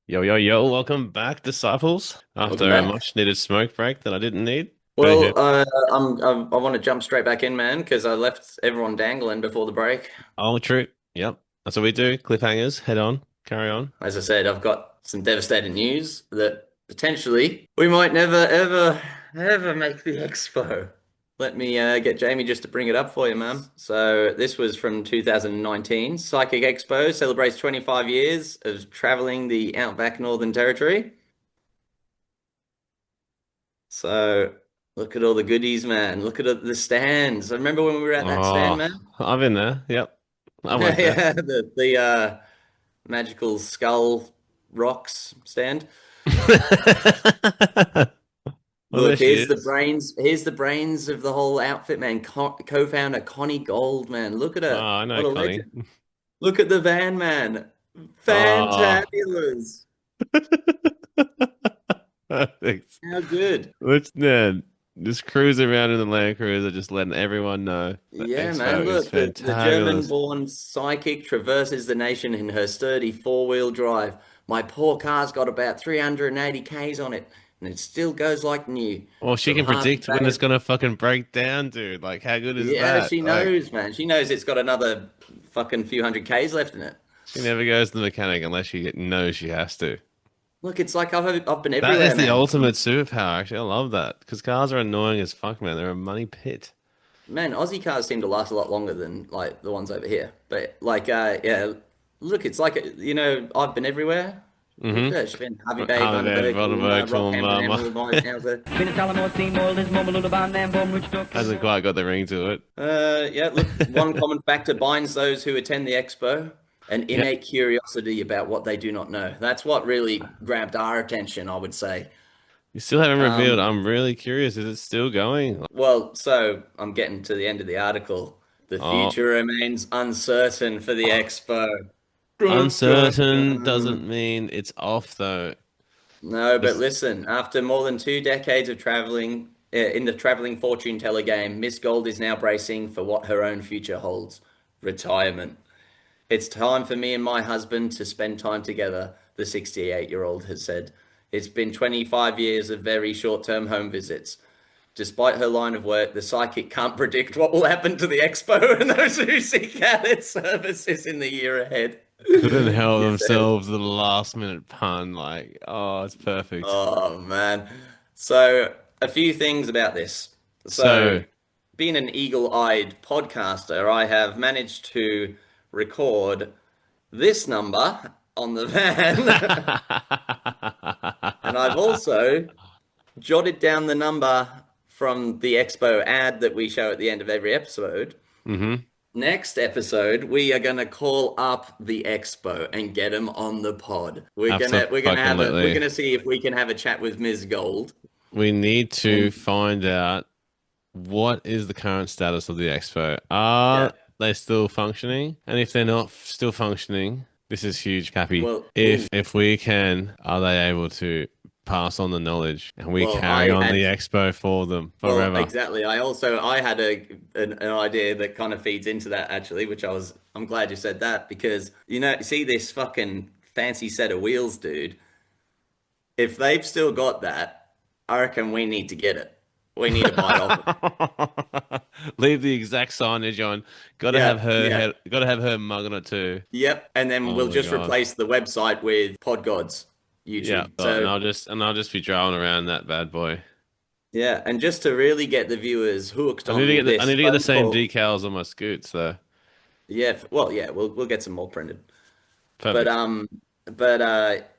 Yo, yo, yo, welcome back, disciples. After a back. much needed smoke break that I didn't need. Well, I want to jump straight back in, man, because I left everyone dangling before the break. Oh, true. Yep. That's what we do. Cliffhangers. Head on. Carry on. As I said, I've got some devastating news that potentially we might never, ever, ever make the expo. Let me get Jamie just to bring it up for you, ma'am. So this was from 2019. Psychic Expo celebrates 25 years of traveling the Outback Northern Territory. So look at all the goodies, man. Look at the stands. I remember when we were at that stand, Oh, man. I've been there. Yep. I went there. Yeah, the magical skull rocks stand. Well, there Look, she here's the is. brains. Here's the brains of the whole outfit, man. Co-founder Connie Gold, man. Look at Oh, her. I know, What a Connie. legend. Look at the van, man. Oh, Fantabulous. perfect. How good. Let's then just cruise around in the Land Cruiser, just letting everyone know the Yeah, man. Expo is Look, the fantabulous. German-born psychic traverses the nation in her sturdy four-wheel drive. My poor car's got about 380 Ks on it, and it still goes like new. Well, she From can half predict when it's gonna fucking break down, dude. Like, how good is Yeah, that? she Like, knows, man. She knows it's got another fucking few hundred Ks left in it. she never goes to the mechanic unless she knows she has to. Look, it's like I've been That is everywhere, the man. ultimate superpower, actually. I love that. Because cars are annoying as fuck, man. They're a money pit. Man, Aussie cars seem to last a lot longer than like the ones over here. But like, yeah, look, it's like I've been everywhere. Look at Mm-hmm. that. She's been Harvey Bay, Harvey Van Bundaberg, Roddenberg, Rockhampton, Mama. Hamilton, Houser. Hasn't quite got the ring to it. Yeah, look, one common factor binds those who attend the expo, an Yep. innate curiosity about what they do not know. That's what really grabbed our attention, I would say. You still haven't revealed. Um, I'm really curious. Is it still going? Well, so I'm getting to the end of the article. The Oh, future remains uncertain for the expo. Dun, dun, uncertain dun. doesn't mean it's off, though. No, but It's listen, after more than 2 decades of traveling in the traveling fortune teller game, Miss Gold is now bracing for what her own future holds: retirement. It's time for me and my husband to spend time together, the 68-year-old has said. It's been 25 years of very short-term home visits. Despite her line of work, the psychic can't predict what will happen to the expo and those who seek out its services in the year ahead. couldn't help She says, themselves with the last minute pun. Like, oh, it's perfect. oh man. So, a few things about this. So, So, being an eagle-eyed podcaster, I have managed to record this number on the van. And I've also jotted down the number from the expo ad that we show at the end of every episode. hmm Next episode, we are gonna call up the expo and get them on the pod. We're Absolutely. gonna see if we can have a chat with Ms. Gold. We need to And find out what is the current status of the expo. yeah, Are they still functioning? And if they're not still functioning, this is huge, Cappy. well, ooh, If we can, are they able to pass on the knowledge and we well, carry on the expo for them well, forever? exactly. I had an idea that kind of feeds into that actually, which I'm glad you said that because see this fucking fancy set of wheels, dude. If they've still got that, I reckon we need to get it. We need to buy it off them. Leave the exact signage on. Yeah, yeah, Got to have her mug on it too. yep. And then Oh we'll my just God. replace the website with Pod Gods Yeah, YouTube. and So I'll just be driving around that bad boy. yeah, and just to really get the viewers hooked on I this need to get the phone same call. decals on my scoots though. Yeah, well, yeah, we'll get some more printed. But Perfect. but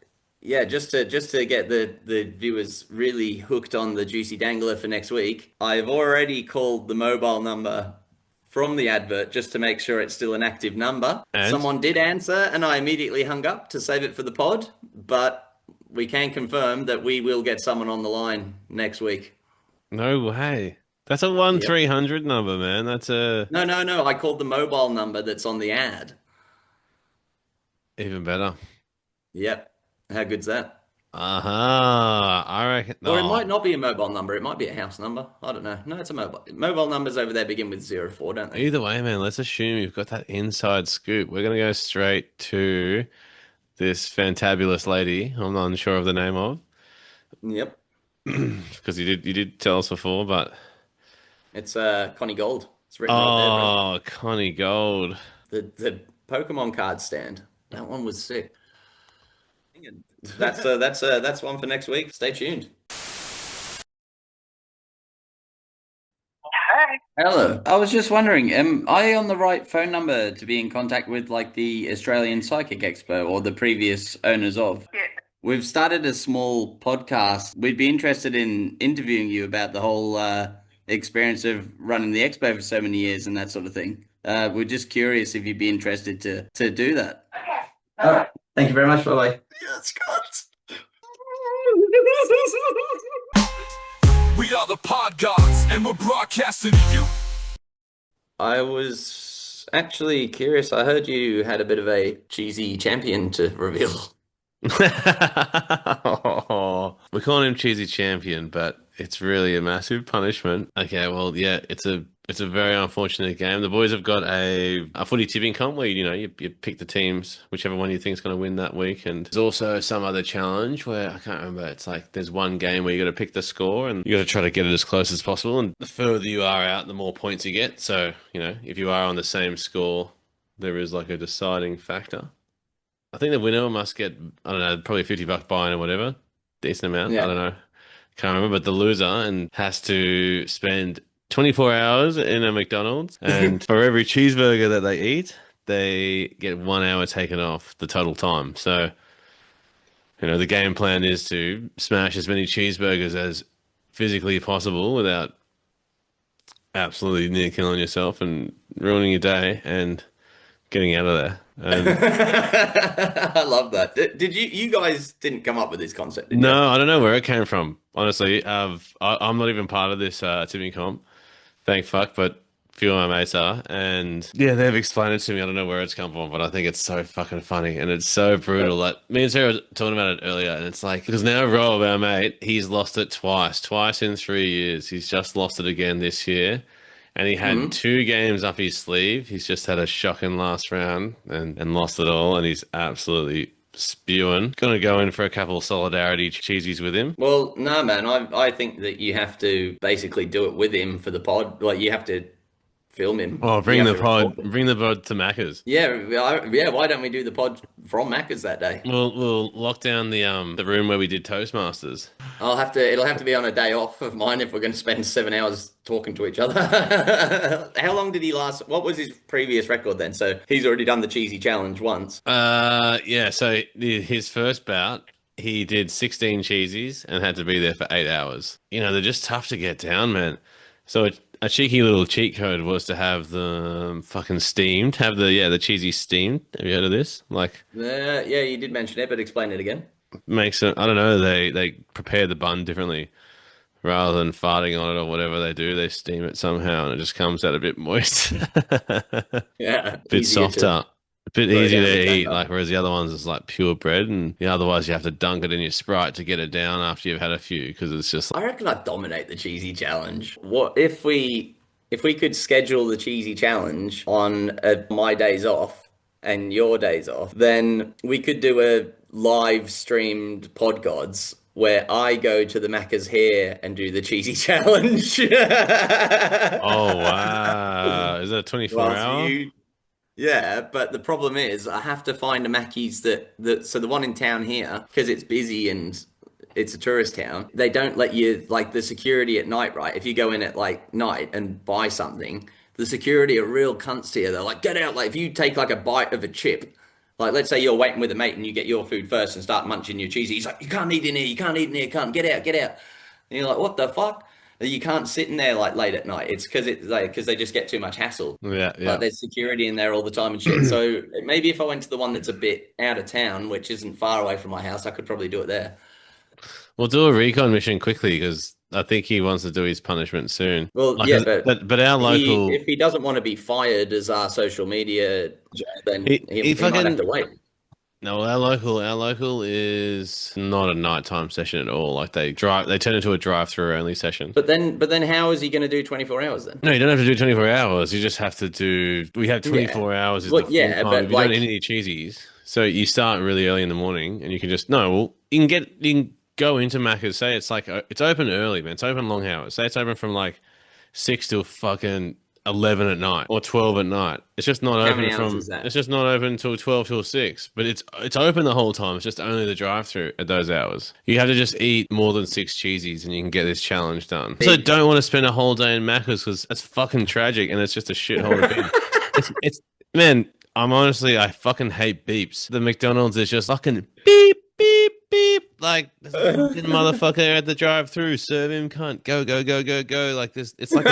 yeah, just to get the viewers really hooked on the juicy dangler for next week, I've already called the mobile number from the advert just to make sure it's still an active number. And Someone did answer, and I immediately hung up to save it for the pod, but we can confirm that we will get someone on the line next week. no way. That's a one Yep. 300 number, man. That's a No, no, no. I called the mobile number that's on the ad. even better. Yep. How good's that? Aha. I reckon. Or it Oh, might not be a mobile number. It might be a house number. I don't know. No, it's a mobile. Mobile numbers over there begin with 04, don't they? either way, man. Let's assume you've got that inside scoop. We're gonna go straight to this fantabulous lady. I'm not unsure of the name of Yep. because you did tell us before, but It's Connie Gold. It's written right there, bro. oh, Connie Gold. The Pokemon card stand. That one was sick. That's one for next week. Stay tuned. Hello. I was just wondering, am I on the right phone number to be in contact with like the Australian Psychic Expo or the previous owners of? Yeah. We've started a small podcast. We'd be interested in interviewing you about the whole experience of running the expo for so many years and that sort of thing. We're just curious if you'd be interested to do that. All right. Thank you very much. Bye bye. Yes, God. We are the Pod Gods, and we're broadcasting to you. I was actually curious. I heard you had a bit of a cheesy champion to reveal. We're calling him Cheesy Champion, but it's really a massive punishment. Okay, well, yeah, it's a very unfortunate game. The boys have got a footy tipping comp where you pick the teams, whichever one you think is going to win that week. And there's also some other challenge where I can't remember. It's like there's one game where you got to pick the score and you got to try to get it as close as possible. And the further you are out, the more points you get. So if you are on the same score, there is like a deciding factor. I think the winner must get, I don't know, probably $50 buy-in or whatever. Decent amount. Yeah. I don't know. Can't remember. But the loser and has to spend 24 hours in a McDonald's. And for every cheeseburger that they eat, they get 1 hour taken off the total time. So, the game plan is to smash as many cheeseburgers as physically possible without absolutely near killing yourself and ruining your day and getting out of there. I love that. Did you guys didn't come up with this concept, did you? No, I don't know where it came from. Honestly, I'm not even part of this tipping comp. Thank fuck, but a few of my mates are, and yeah, they've explained it to me. I don't know where it's come from, but I think it's so fucking funny and it's so brutal. Like me and Sarah were talking about it earlier, and it's like because now Rob, our mate, he's lost it twice in 3 years. He's just lost it again this year. And he had 2 games up his sleeve. He's just had a shocking last round and lost it all. And he's absolutely spewing. Gonna go in for a couple of solidarity cheesies with him. Well, no, man. I think that you have to basically do it with him for the pod. Like you have to film him. Oh, You bring have the to pod, record him. bring the pod to Macca's. Yeah. Why don't we do the pod from Macca's that day? We'll lock down the room where we did Toastmasters. It'll have to be on a day off of mine if we're going to spend 7 hours talking to each other. How long did he last? What was his previous record then? So he's already done the cheesy challenge once. Yeah. So his first bout, he did 16 cheesies and had to be there for 8 hours. They're just tough to get down, man. So a cheeky little cheat code was to have the fucking steamed, have the cheesy steamed. Have you heard of this? Like, Yeah, you did mention it, but explain it again. makes it, I don't know, they prepare the bun differently. Rather than farting on it or whatever they do, they steam it somehow and it just comes out a bit moist. Yeah, Bit easier softer. to A bit throw easier down the to eat, tender. like whereas the other ones is like pure bread, and otherwise you have to dunk it in your Sprite to get it down after you've had a few because it's just like, I reckon I'd dominate the cheesy challenge. What if we could schedule the cheesy challenge on my days off and your days off? Then we could do a live streamed pod gods where I go to the Macca's here and do the cheesy challenge. oh wow, is that a 24 Whilst hour? Yeah, but the problem is I have to find a Mackey's that so the one in town here, because it's busy and it's a tourist town, they don't let you, like the security at night, right? If you go in at like night and buy something, the security are real cunts here. They're like, get out. Like if you take like a bite of a chip, like let's say you're waiting with a mate and you get your food first and start munching your cheesy. He's like, you can't eat in here, cunt, get out, get out. And you're like, what the fuck? You can't sit in there like late at night. It's because they just get too much hassle. Yeah. Like there's security in there all the time and shit. So maybe if I went to the one that's a bit out of town, which isn't far away from my house, I could probably do it there. We'll do a recon mission quickly because I think he wants to do his punishment soon. Well, Like, yeah, but our local, if he doesn't want to be fired as our social media, then He he might fucking- have to wait. no, our local is not a nighttime session at all. Like they turn into a drive-through only session. But then how is he going to do 24 hours then? No, you don't have to do 24 hours. You just have to do. We have 24 hours. Is Well, the full yeah, time. but If you like- don't eat any cheesies, so you start really early in the morning, and you can just you can go into Macca's. Say it's like it's open early, man. It's open long hours. Say it's open from like 6 till fucking 11 at night or 12 at night. It's just not How open many hours from. is that? It's just not open until 12 till 6. But it's open the whole time. It's just only the drive-through at those hours. You have to just eat more than 6 cheesies and you can get this challenge done. So don't want to spend a whole day in Macca's because that's fucking tragic and it's just a shithole to be. It's man. I fucking hate beeps. The McDonald's is just fucking beep, beep, beep. Like, there's a fucking motherfucker at the drive-through. Serve him, cunt. Go, go, go, go, go. Like this, it's like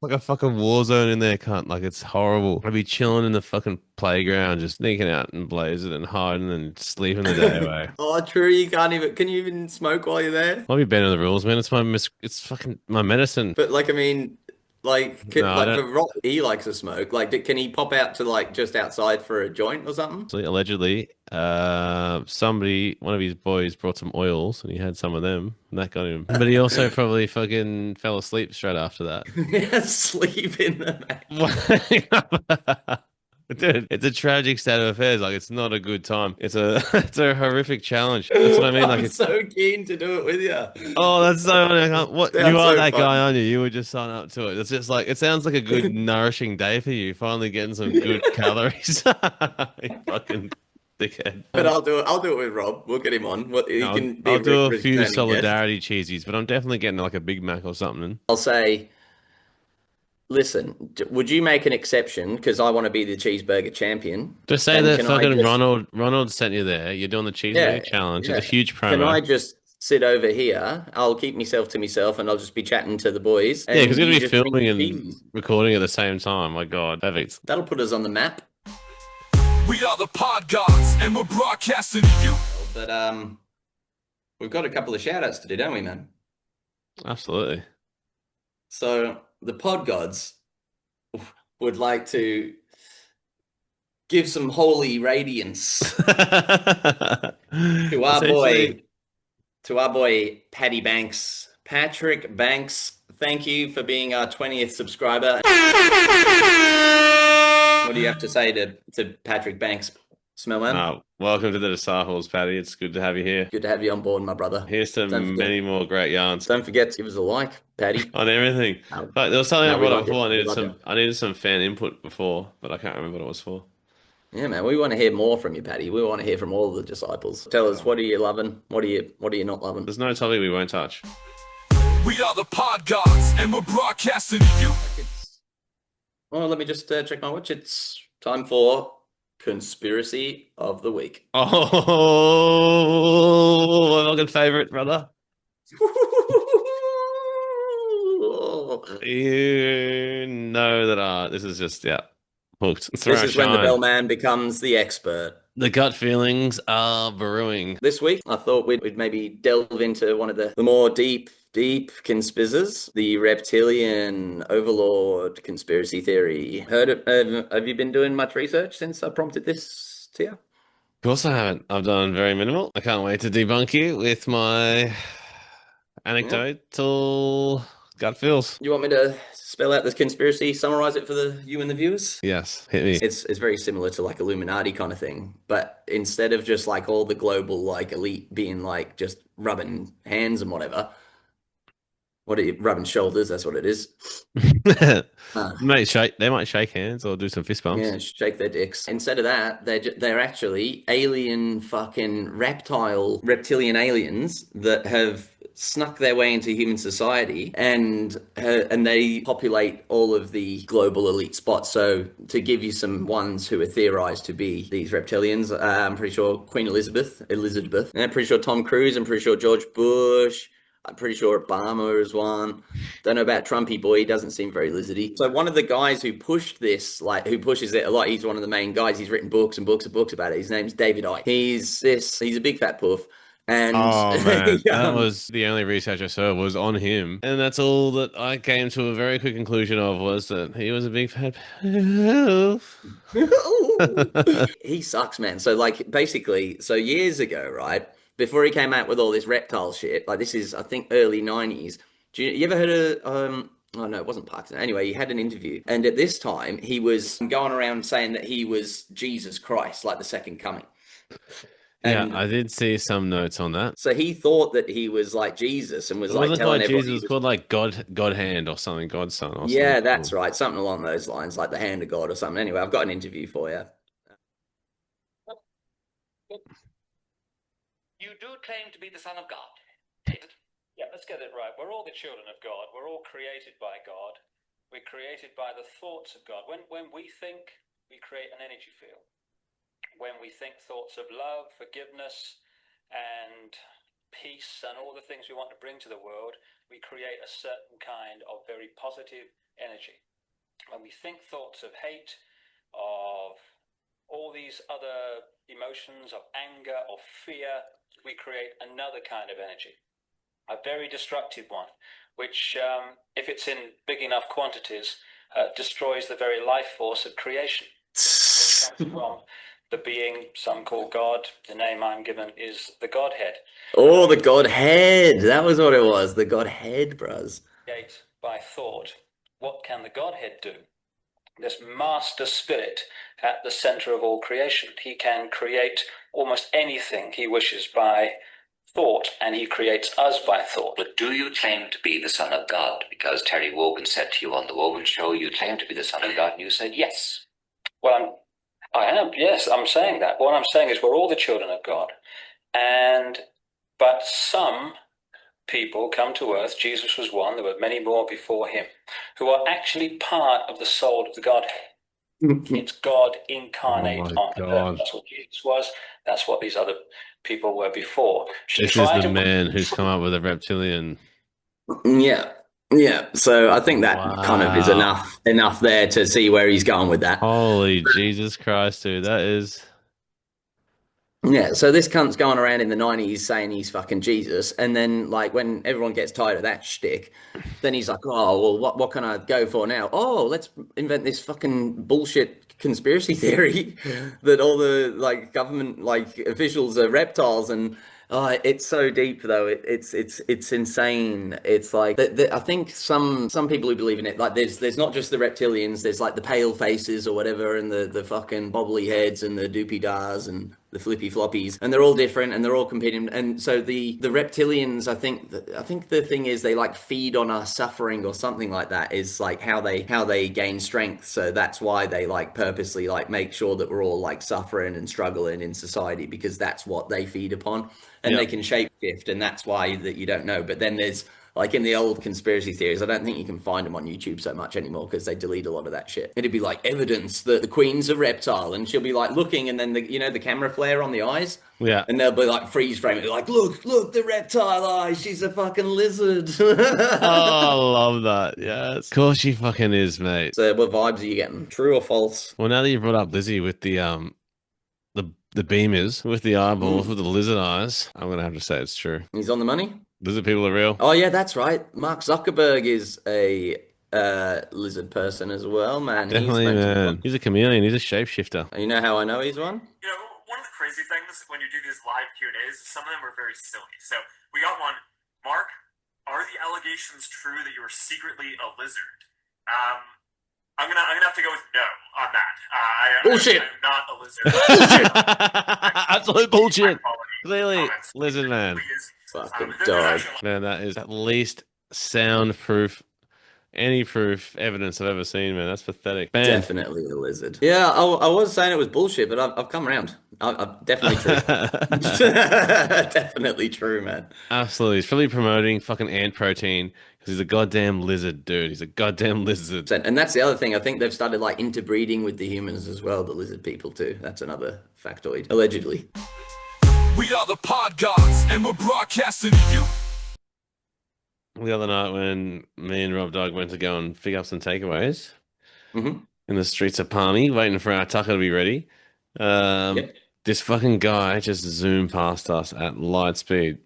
like a fucking war zone in there, cunt. Like, it's horrible. I'd be chilling in the fucking playground, just sneaking out and blazing and hiding and sleeping the day away. Oh, true. You can't even. Can you even smoke while you're there? I'll be bending the rules, man. It's fucking my medicine. But like, I mean, like, No, I don't. for Rob, he likes to smoke. Like, can he pop out to like just outside for a joint or something? Allegedly, one of his boys brought some oils and he had some of them and that got him. But he also probably fucking fell asleep straight after that. Yeah, sleep in the match. Dude, it's a tragic state of affairs. Like, it's not a good time. It's a horrific challenge. That's what I mean. Like, I'm it's so keen to do it with you. oh, that's so funny. What Sounds you are so that fun. guy, aren't you? You would just sign up to it. It's just like it sounds like a good nourishing day for you. Finally getting some good calories. You fucking dickhead. But I'll do it. I'll do it with Rob. We'll get him on. I'll Can be I'll do a returning few guest. solidarity cheesies, but I'm definitely getting like a Big Mac or something. I'll say, listen, would you make an exception because I want to be the cheeseburger champion? Just say And that can I fucking just- Ronald sent you there. You're doing the cheeseburger Yeah, challenge. yeah. It's a huge promo. Can I just sit over here? I'll keep myself to myself, and I'll just be chatting to the boys. Yeah, because and you're you gonna be just bring filming the and cheese. recording at the same time. My God, perfect. That'll put us on the map. We are the Pod Gods, and we're broadcasting to you. But we've got a couple of shout outs to do, don't we, man? Absolutely. So the pod gods would like to give some holy radiance to our boy Paddy Banks. Patrick Banks, thank you for being our 20th subscriber. What do you have to say to Patrick Banks, Smellman? Welcome to the Disciples, Paddy. It's good to have you here. Good to have you on board, my brother. Here's to many more great yarns Don't forget to give us a like, Paddy. on everything. No. But there was something No, I we brought like up before. it. We like it. I needed some fan input before, but I can't remember what it was for. Yeah, man, we want to hear more from you, Paddy. We want to hear from all the disciples. Tell us, what are you loving? What are you not loving? There's no topic we won't touch. We are the Pod Gods, and we're broadcasting to you. Well, let me just check my watch. It's time for Conspiracy of the Week. Oh, my fucking favorite, brother. You know that this is just hooked. This is when the bellman becomes the expert. The gut feelings are brewing. This week, I thought we'd maybe delve into one of the more deep conspizzers, the reptilian overlord conspiracy theory. Heard it? Have you been doing much research since I prompted this to you? Of course I haven't. I've done very minimal. I can't wait to debunk you with my anecdotal gut feels. You want me to spell out this conspiracy, summarize it for you and the viewers? Yes, hit me. It's very similar to like Illuminati kind of thing, but instead of just like all the global like elite being like just rubbing hands and whatever, what are you rubbing shoulders? That's what it is. They might shake hands or do some fist bumps. Yeah, shake their dicks. Instead of that, they're actually alien fucking reptilian aliens that have snuck their way into human society and they populate all of the global elite spots. So to give you some ones who are theorized to be these reptilians, I'm pretty sure Queen Elizabeth, and I'm pretty sure Tom Cruise, I'm pretty sure George Bush, I'm pretty sure Obama is one. Don't know about Trumpy boy. He doesn't seem very lizardy. So one of the guys who pushed this, who pushes it a lot, he's one of the main guys. He's written books and books and books about it. His name's David Icke. He's a big fat poof. And oh man, that was the only research I saw was on him, and that's all that I came to a very quick conclusion of was that he was a big fat poof. He sucks, man. So basically, years ago, right? Before he came out with all this reptile shit, this is, I think, early 90s. You ever heard of, oh no, it wasn't Parkinson. Anyway, he had an interview. And at this time, he was going around saying that he was Jesus Christ, like the second coming. Yeah, And I did see some notes on that. so he thought that he was like Jesus and was It like wasn't telling called everyone Jesus, it he was was. called like God Hand or something, God Son or something. Yeah, that's right. Something along those lines, like the hand of God or something. Anyway, I've got an interview for you. You do claim to be the Son of God. Yeah, let's get it right. We're all the children of God. We're all created by God. We're created by the thoughts of God. When we think, we create an energy field. When we think thoughts of love, forgiveness, and peace, and all the things we want to bring to the world, we create a certain kind of very positive energy. When we think thoughts of hate, of all these other emotions of anger or fear, we create another kind of energy, a very destructive one, which, if it's in big enough quantities, destroys the very life force of creation. It comes from the being some call God. The name I'm given is the Godhead. Oh, the Godhead. That was what it was. The Godhead, bros. By thought. What can the Godhead do? This master spirit at the center of all creation. He can create almost anything he wishes by thought, and he creates us by thought. But do you claim to be the Son of God? Because Terry Wogan said to you on the Wogan Show, you claim to be the Son of God, and you said yes. Well, I am, yes, I'm saying that. What I'm saying is we're all the children of God. But some people come to earth, Jesus was one, there were many more before him, who are actually part of the soul of the Godhead. It's God incarnate on earth. That's what Jesus was. That's what these other people were before. This is the man who's come up with a reptilian. Yeah. Yeah. So I think that kind of is enough there to see where he's going with that. Holy Jesus Christ, dude. That is. Yeah, so this cunt's going around in the 90s saying he's fucking Jesus, and then like when everyone gets tired of that shtick, then he's like, oh, well, what can I go for now? Oh, let's invent this fucking bullshit conspiracy theory that all the like government like officials are reptiles, and it's so deep though. It's insane. It's like I think some people who believe in it, like there's not just the reptilians, there's like the pale faces or whatever, and the fucking bobbly heads and the doopy dars and the flippy floppies, and they're all different and they're all competing. And so the reptilians, I think the thing is they like feed on our suffering or something like that, is like how they gain strength. So that's why they like purposely like make sure that we're all like suffering and struggling in society, because that's what they feed upon. And they can shapeshift, and that's why that you don't know. But then there's like in the old conspiracy theories, I don't think you can find them on YouTube so much anymore because they delete a lot of that shit. It'd be like evidence that the queen's a reptile, and she'll be like looking, and then the camera flare on the eyes. Yeah. And they'll be like freeze frame it, like, look, the reptile eye, she's a fucking lizard. Oh, I love that. Yes. Of course she fucking is, mate. So what vibes are you getting? True or false? Well, now that you brought up Lizzie with the beamers, with the eyeballs, with the lizard eyes, I'm gonna have to say it's true. He's on the money? Lizard people are real. Oh yeah, that's right. Mark Zuckerberg is a lizard person as well, man. Definitely, man. He's a chameleon. He's a shapeshifter. You know how I know he's one? You know, one of the crazy things when you do these live Q&As, some of them are very silly. So we got one. Mark, are the allegations true that you are secretly a lizard? I'm gonna have to go with no on that. Bullshit. I'm not a lizard. Absolute bullshit. Clearly, lizard man. Fucking dog. Man, that is at least soundproof. Any proof evidence I've ever seen, man. That's pathetic. Man. Definitely a lizard. Yeah, I was saying it was bullshit, but I've come around. Definitely true. Definitely true, man. Absolutely. He's probably promoting fucking ant protein because he's a goddamn lizard, dude. He's a goddamn lizard. And that's the other thing. I think they've started like interbreeding with the humans as well, the lizard people too. That's another factoid, allegedly. We are the Pod Gods, and we're broadcasting to you. The other night when me and Rob Dog went to go and pick up some takeaways in the streets of Palmy, waiting for our tucker to be ready, this fucking guy just zoomed past us at light speed.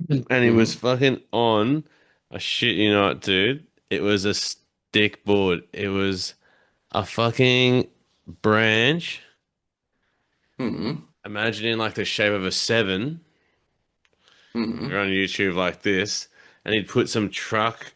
And he was fucking on, I shit you not, dude, it was a stick board. It was a fucking branch. Imagining like the shape of a 7. You're on YouTube like this. And he'd put some truck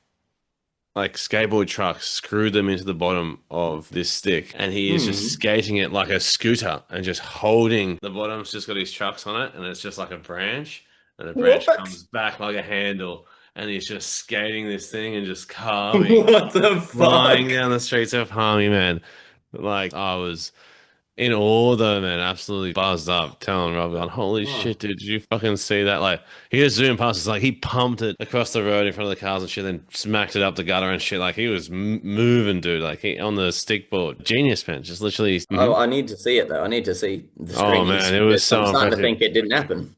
like skateboard trucks, screwed them into the bottom of this stick, and he is just skating it like a scooter and just holding the bottom's just got his trucks on it, and it's just like a branch, and the branch comes back like a handle, and he's just skating this thing and just carving, What the flying fuck? down the streets of Harmy, man. Like I was in awe though, man, absolutely buzzed up, telling Rob, going, holy shit, dude, did you fucking see that? Like, he just zoomed past us, like, he pumped it across the road in front of the cars and shit, then smacked it up the gutter and shit. Like, he was moving, dude, like, he on the stickboard. Genius, man, just literally. Oh, I need to see it, though. I need to see the Oh, screenings. man, it was so I'm starting impressive. to think it didn't happen.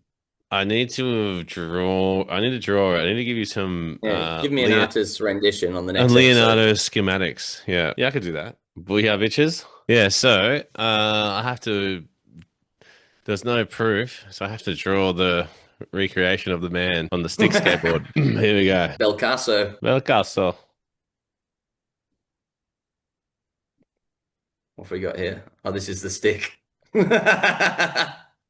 I need to draw it. I need to give you some. Yeah, give me an artist's rendition on the next Leonardo episode. schematics. Yeah, I could do that. Booyah, bitches. Yeah, so I have to. There's no proof, so I have to draw the recreation of the man on the stick skateboard. Here we go. Belcasso. Belcasso. What have we got here? Oh, this is the stick.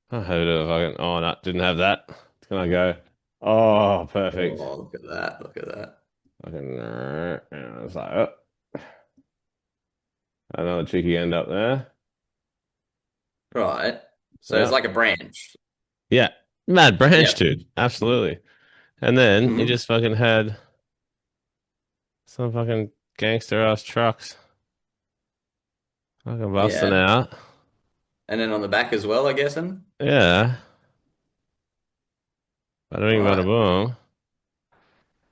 I hope it fucking. Oh no, didn't have that. It's gonna go. Oh, perfect. Oh, look at that! Look at that! Fucking. And it's like, oh. Another cheeky end up there. Right. So it's like a branch. Yeah, mad branch, dude. Absolutely. And then he just fucking had some fucking gangster ass trucks. Fucking busting out. And then on the back as well, I guessing. Yeah. Bada bing, bada boom.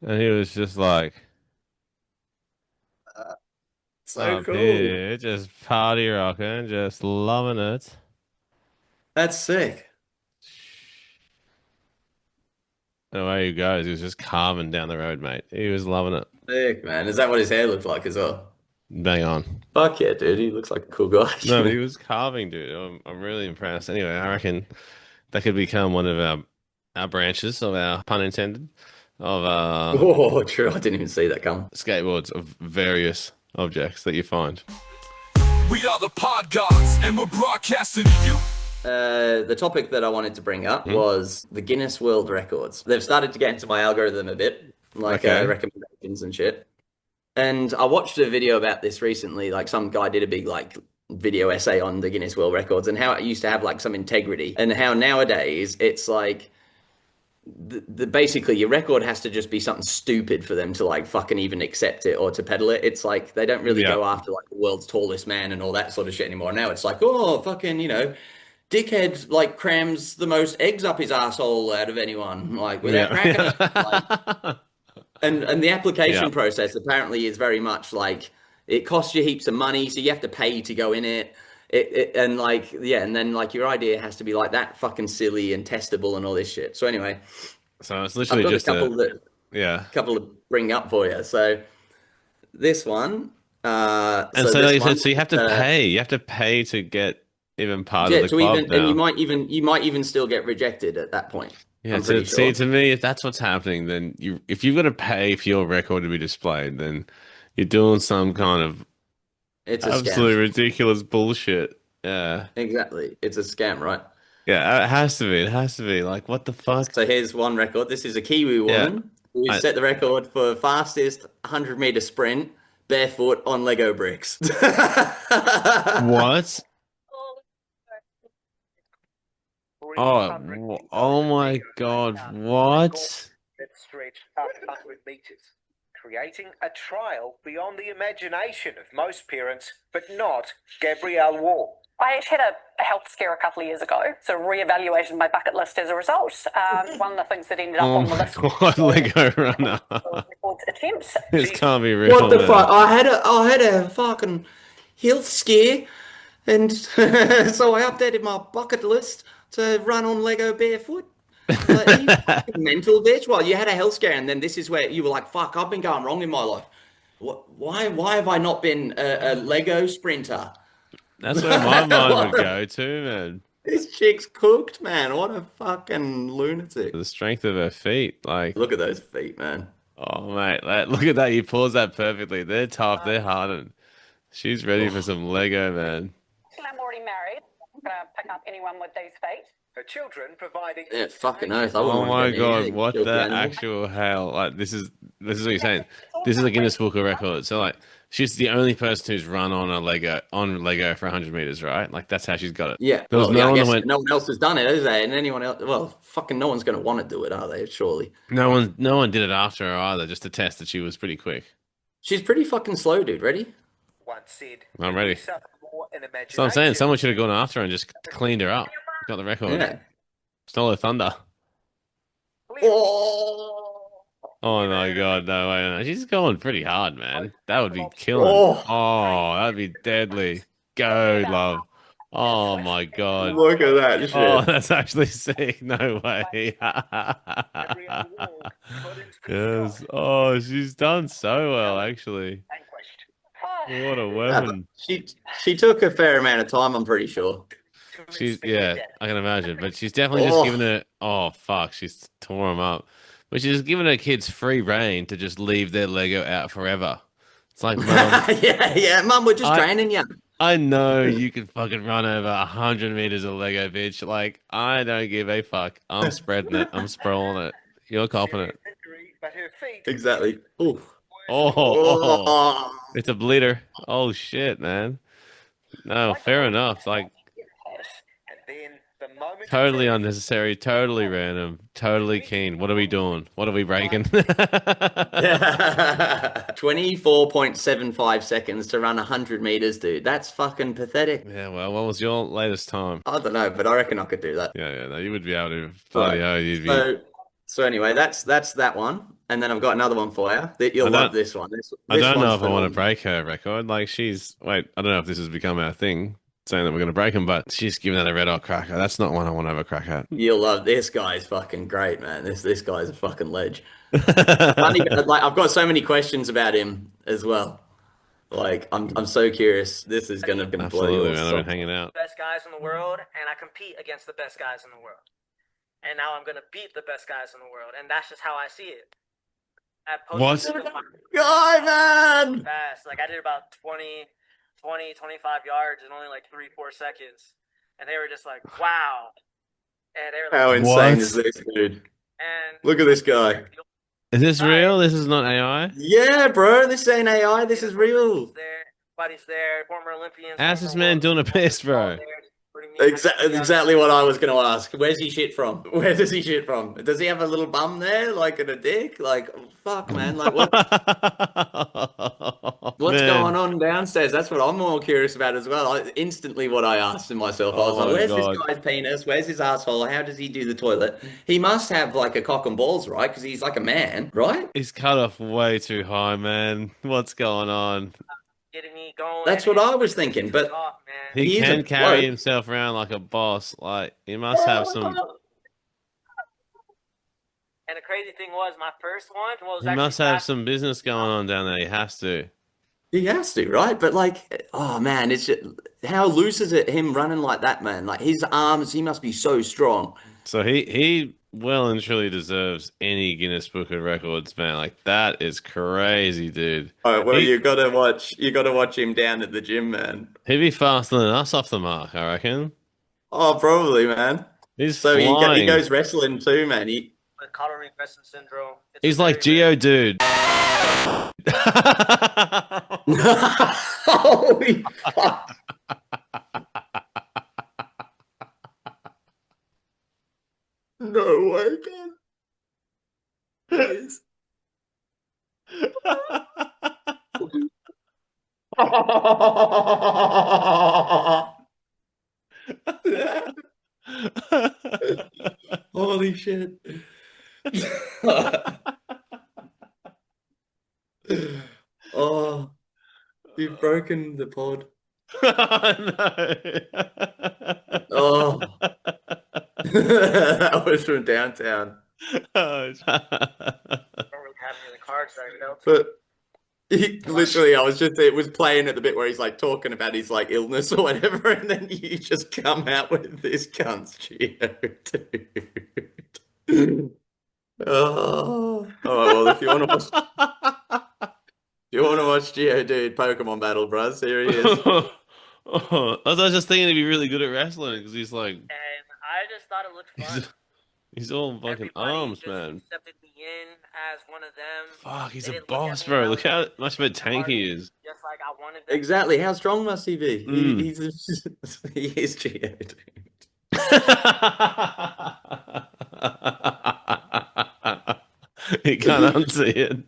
And he was just like, so cool. Here, just party rocking, just loving it. That's sick. And away he goes. He was just carving down the road, mate. He was loving it. Sick, man. Is that what his hair looked like as well? Bang on. Fuck yeah, dude. He looks like a cool guy. No, but he was carving, dude. I'm really impressed. Anyway, I reckon that could become one of our branches of our, pun intended, of oh, true. I didn't even see that come. Skateboards of various objects that you find. We are the Pod Gods, and we're broadcasting to you. The topic that I wanted to bring up was the Guinness World Records. They've started to get into my algorithm a bit, like recommendations and shit. And I watched a video about this recently. Like some guy did a big like video essay on the Guinness World Records and how it used to have like some integrity, and how nowadays it's like basically your record has to just be something stupid for them to like fucking even accept it or to peddle it. It's like they don't really go after like the world's tallest man and all that sort of shit anymore. Now it's like, oh, fucking, you know, dickhead like crams the most eggs up his asshole out of anyone, like without cracking it. Like, and the application process apparently is very much like it costs you heaps of money, so you have to pay to go in it. And like, and then like your idea has to be like that fucking silly and testable and all this shit. So anyway, so it's literally just a couple to bring up for you. So this one, and so like you said, so you have to pay. You have to pay to get even part of the club now. And you might even still get rejected at that point. Yeah, so see, to me, if that's what's happening, then if you've got to pay for your record to be displayed, then you're doing some kind of absolutely ridiculous bullshit. Yeah, exactly. It's a scam, right? Yeah, it has to be. It has to be. Like, what the fuck? So here's one record. This is a Kiwi woman who set the record for fastest 100-meter sprint barefoot on Lego bricks. What? Oh my God! What? Stretched up 100 meters, creating a trial beyond the imagination of most parents, but not Gabrielle Wall. I had a health scare a couple of years ago, so reevaluated my bucket list as a result. One of the things that ended up on the list was Lego runner attempts. This can't be real. What the fuck? I had a fucking health scare, and so I updated my bucket list to run on Lego barefoot. Like, are you fucking mental, bitch? Well, you had a health scare, and then this is where you were like, "Fuck, I've been going wrong in my life. Why have I not been a Lego sprinter?" That's where my mind would go to, man. This chick's cooked, man. What a fucking lunatic. The strength of her feet, like. Look at those feet, man. Oh, mate, look at that. You paused that perfectly. They're tough. They're hardened. She's ready for some Lego, man. I'm already married. I'm going to pick up anyone with these feet. Her children providing. Fucking oath. Oh my God, what the actual hell? Like, this is what you're saying. This is a Guinness Book of Records. So like, she's the only person who's run on Lego for 100 meters, right? Like that's how she's got it. Yeah. There was Well, yeah, no I one that guess went. no one else has done it, is there? And anyone else? Well, fucking no one's going to want to do it, are they? Surely. No one did it after her either, just to test that she was pretty quick. She's pretty fucking slow, dude. Ready? Once said, I'm ready. "We suffer more in So I'm saying imagination." someone should have gone after her and just cleaned her up. Got the record. Yeah. Stole her thunder. Oh my god, no way. No. She's going pretty hard, man. That would be killing. Oh, that'd be deadly. Go, love. Oh my god. Look at that shit. Oh, that's actually sick. No way. Yes. Oh, she's done so well, actually. What a weapon. She took a fair amount of time, I'm pretty sure. Yeah, I can imagine. But she's definitely just given her. Oh fuck, she's tore them up. But she's just given her kids free reign to just leave their Lego out forever. It's like, Mum, yeah, Mum, we're just training you. I know you can fucking run over 100 meters of Lego, bitch. Like, I don't give a fuck. I'm spreading it. I'm sprawling it. You're copping it. Exactly. Ooh. Oh, it's a bleeder. Oh shit, man. No, fair enough. Like, totally unnecessary, totally random, totally keen. What are we doing? What are we breaking? 24.75 seconds to run 100 meters, dude. That's fucking pathetic. Yeah, well, what was your latest time? I don't know, but I reckon I could do that. Yeah, no, you would be able to. Bloody hell, you'd be. So anyway, that's that one, and then I've got another one for you. That you'll love this one. I don't know if I want to break her record. Like I don't know if this has become our thing, saying that we're going to break them, but she's giving that a red hot cracker. That's not one I want to have a crack at. You'll love this guy's fucking great, man. This guy's a fucking ledge. Funny, like I've got so many questions about him as well. Like I'm so curious. This is gonna blow you. Man, I've been hanging out. Best guys in the world, and I compete against the best guys in the world. And now I'm gonna beat the best guys in the world, and that's just how I see it. What? Guy, man! Fast. Like I did about 25 yards in only like 3-4 seconds, and they were just like, "Wow!" And they were like, "How insane is this, dude?" And look at this guy. Is this real? This is not AI? Yeah, bro. This ain't AI. This is real. Everybody's there. Former Olympians. How's this man doing a piss, bro? Exactly what I was going to ask. Where's he shit from? Where does he shit from? Does he have a little bum there, like in a dick? Like, fuck, man. Like, what's going on downstairs? That's what I'm more curious about as well. Instantly, what I asked myself, I was like, where's this guy's penis? Where's his asshole? How does he do the toilet? He must have like a cock and balls, right? Because he's like a man, right? He's cut off way too high, man. What's going on? That's what I was thinking, but he can carry himself around like a boss. Like he must have some. And the crazy thing was, my first one was. He must have some business going on down there. He has to. He has to, right? But like, oh man, it's just, how loose is it him running like that, man? Like his arms, he must be so strong. So he well and truly deserves any Guinness Book of Records, man. Like that is crazy, dude. All right, well, you gotta watch him down at the gym, man. He'd be faster than us off the mark, I reckon. Oh, probably, man. He's so flying. he goes wrestling too, man. Calorie deficit syndrome. He's like Geo, dude. Holy fuck. No way, man. Please. Holy shit. Oh, you've broken the pod. Oh, that was from downtown. But literally, it was playing at the bit where he's like talking about his like illness or whatever, and then you just come out with this cunt's Geo, dude. Oh, well, if you want to watch Geo, dude, Pokemon Battle, bros, here he is. I was just thinking he'd be really good at wrestling because he's like. And I just thought it looked fun. He's all fucking arms, man. Accepted me in as one of them. Fuck, he's They a didn't look at boss, me and bro. I Look was how like, much of a tank he is. just like I wanted them. Exactly. How strong must he be? Mm. He is Geodude. He can't unsee it.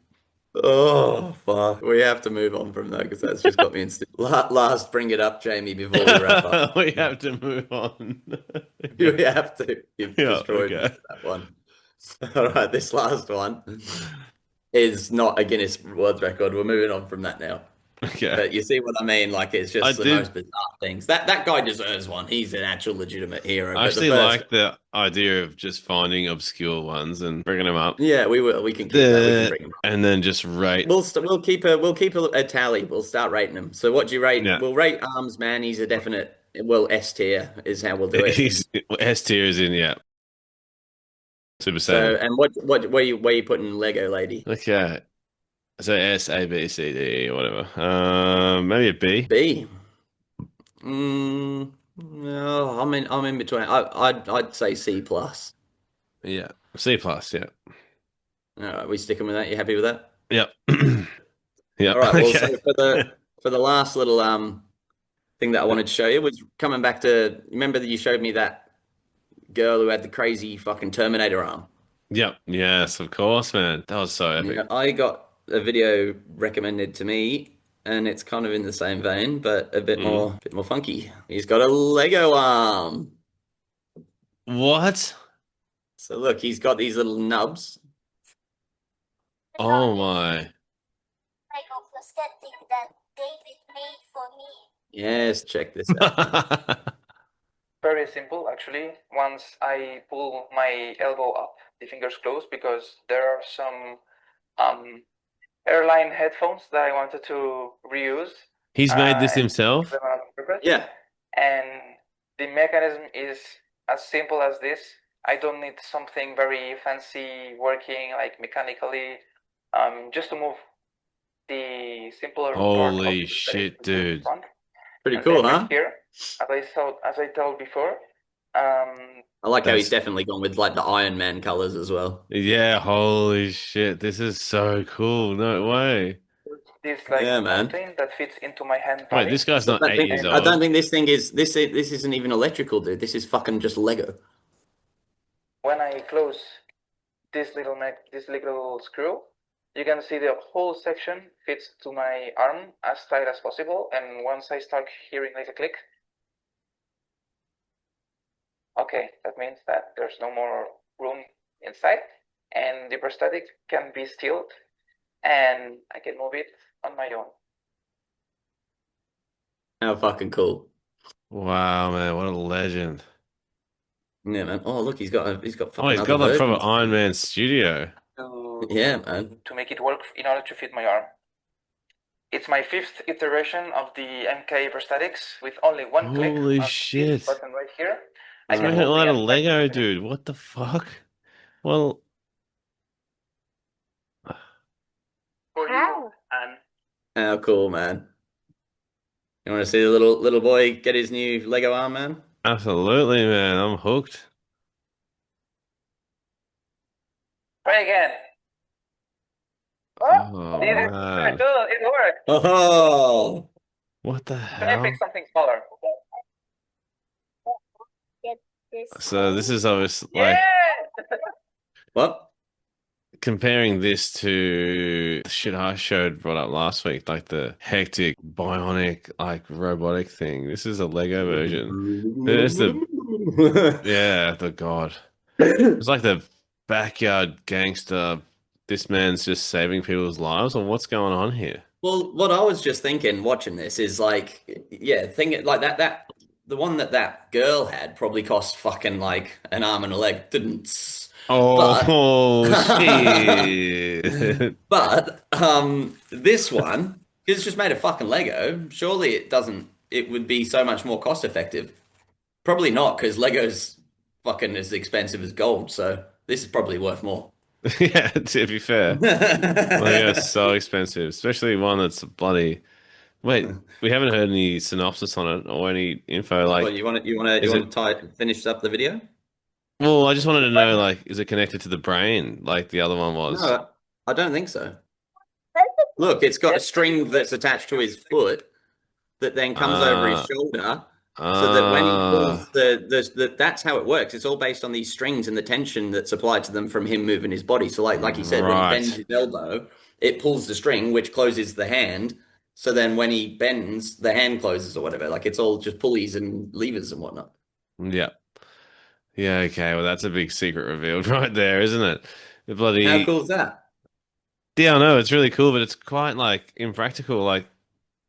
Oh fuck! We have to move on from that because that's just got me in. Last, bring it up, Jamie, before we wrap up. We have to move on. We have to. You've destroyed me okay. with that one. All right, this last one is not a Guinness World Record. We're moving on from that now. Okay. But you see what I mean? Like, it's just I the did- most bizarre things. That guy deserves one. He's an actual legitimate hero. I But the actually first- like the idea of just finding obscure ones and bringing them up. Yeah, we will. We can keep that. We can bring them up. And then just rate. We'll keep a tally. We'll start rating them. So what do you rate? Yeah. We'll rate Arms Man. He's a definite. Well, S tier is how we'll do it. He's S tier is in, yeah. Super So, Saiyan. and where you putting Lego Lady? Okay. So S, A, B, C, D, whatever. Maybe a B. B. No, I'm in between. I'd say C plus. Yeah. C plus, yeah. All right, we sticking with that? You happy with that? Yep. Yeah. All right. Well, Okay. so for the last little thing that I wanted to show you was coming back to, remember that you showed me that girl who had the crazy fucking Terminator arm. Yep. Yes, of course, man. That was so epic. Yeah, I got a video recommended to me, and it's kind of in the same vein, but a bit more funky. He's got a Lego arm. What? So look, he's got these little nubs. Oh my. Lego prosthetic that David made for me. Yes, check this out. Very simple, actually. Once I pull my elbow up, the fingers close because there are some airline headphones that I wanted to reuse. He's made this and himself? use them on purpose. Yeah. And the mechanism is as simple as this. I don't need something very fancy working like mechanically. Just to move the simpler part of Holy the shit, dude. front. Pretty And cool, then huh? Here, as I told before, I like how he's That's- definitely gone with like the Iron Man colors as well. Yeah, holy shit. This is so cool. No way. this like Yeah, man. mountain that fits into my hand Wait, body. this guy's not I 8 think- years I don't old. think this thing is this isn't even electrical, dude. This is fucking just Lego. When I close this little screw, you can see the whole section fits to my arm as tight as possible. And once I start hearing like a click, okay, that means that there's no more room inside, and the prosthetic can be stilled, and I can move it on my own. How fucking cool. Wow, man, what a legend. Yeah, man. Oh, look, he's got Oh, fucking he's got other like proper versions. Iron Man studio. Yeah, man. To make it work in order to fit my arm. It's my 5th iteration of the MK prosthetics with only one click Holy on shit. this button right here. I He's can making a move lot the of end Lego, dude. What the fuck? Well, for you, and How cool, man. You want to see the little boy get his new Lego arm, man? absolutely, man. I'm hooked. try again. Oh, This is man. cool. It worked. Oh, What the Can I hell? pick something smaller? Get this. So this is obviously like Yeah! what? comparing this to the shit I brought up last week, like the hectic, bionic, like robotic thing. This is a Lego version. There's the the god. It's like the backyard gangster. This man's just saving people's lives, or what's going on here? Well, what I was just thinking watching this is like, yeah, think like that the one that girl had probably cost fucking like an arm and a leg, didn't? Oh, shit. But this one, it's just made of fucking Lego. Surely it would be so much more cost effective. Probably not, because Lego's fucking as expensive as gold, so this is probably worth more. Yeah, to be fair. Lego's so expensive, especially one that's bloody. Wait, we haven't heard any synopsis on it or any info. Like, Well, you want is to finish up the video? Well, I just wanted to know, like, is it connected to the brain like the other one was? No, I don't think so. Look, it's got a string that's attached to his foot that then comes over his Uh, shoulder, so that when he uh, pulls that's how it works. It's all based on these strings and the tension that's applied to them from him moving his body. So like you said, when he bends right. his elbow, it pulls the string, which closes the hand. So then when he bends, the hand closes or whatever. Like it's all just pulleys and levers and whatnot. Yeah. Yeah, okay. Well, that's a big secret revealed right there, isn't it? The How bloody cool is that? Yeah, I know, it's really cool, but it's quite like impractical, like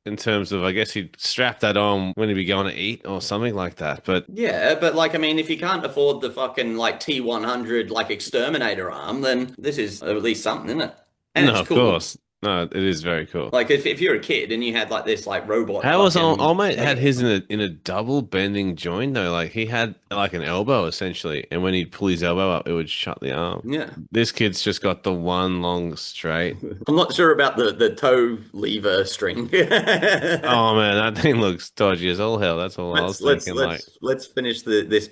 in terms of I guess he'd strap that on when he'd be going to eat or something like that. But Yeah, but like I mean, if you can't afford the fucking like T100 like exterminator arm, then this is at least something, isn't it? And no, it's of cool. course. No, it is very cool. Like if you're a kid and you had like this like robot How was fucking old mate had his in a double bending joint though? Like he had like an elbow essentially, and when he'd pull his elbow up, it would shut the arm. Yeah. This kid's just got the one long straight. I'm not sure about the toe lever string. Oh man, that thing looks dodgy as all hell. That's all I was thinking. Like, Let's finish this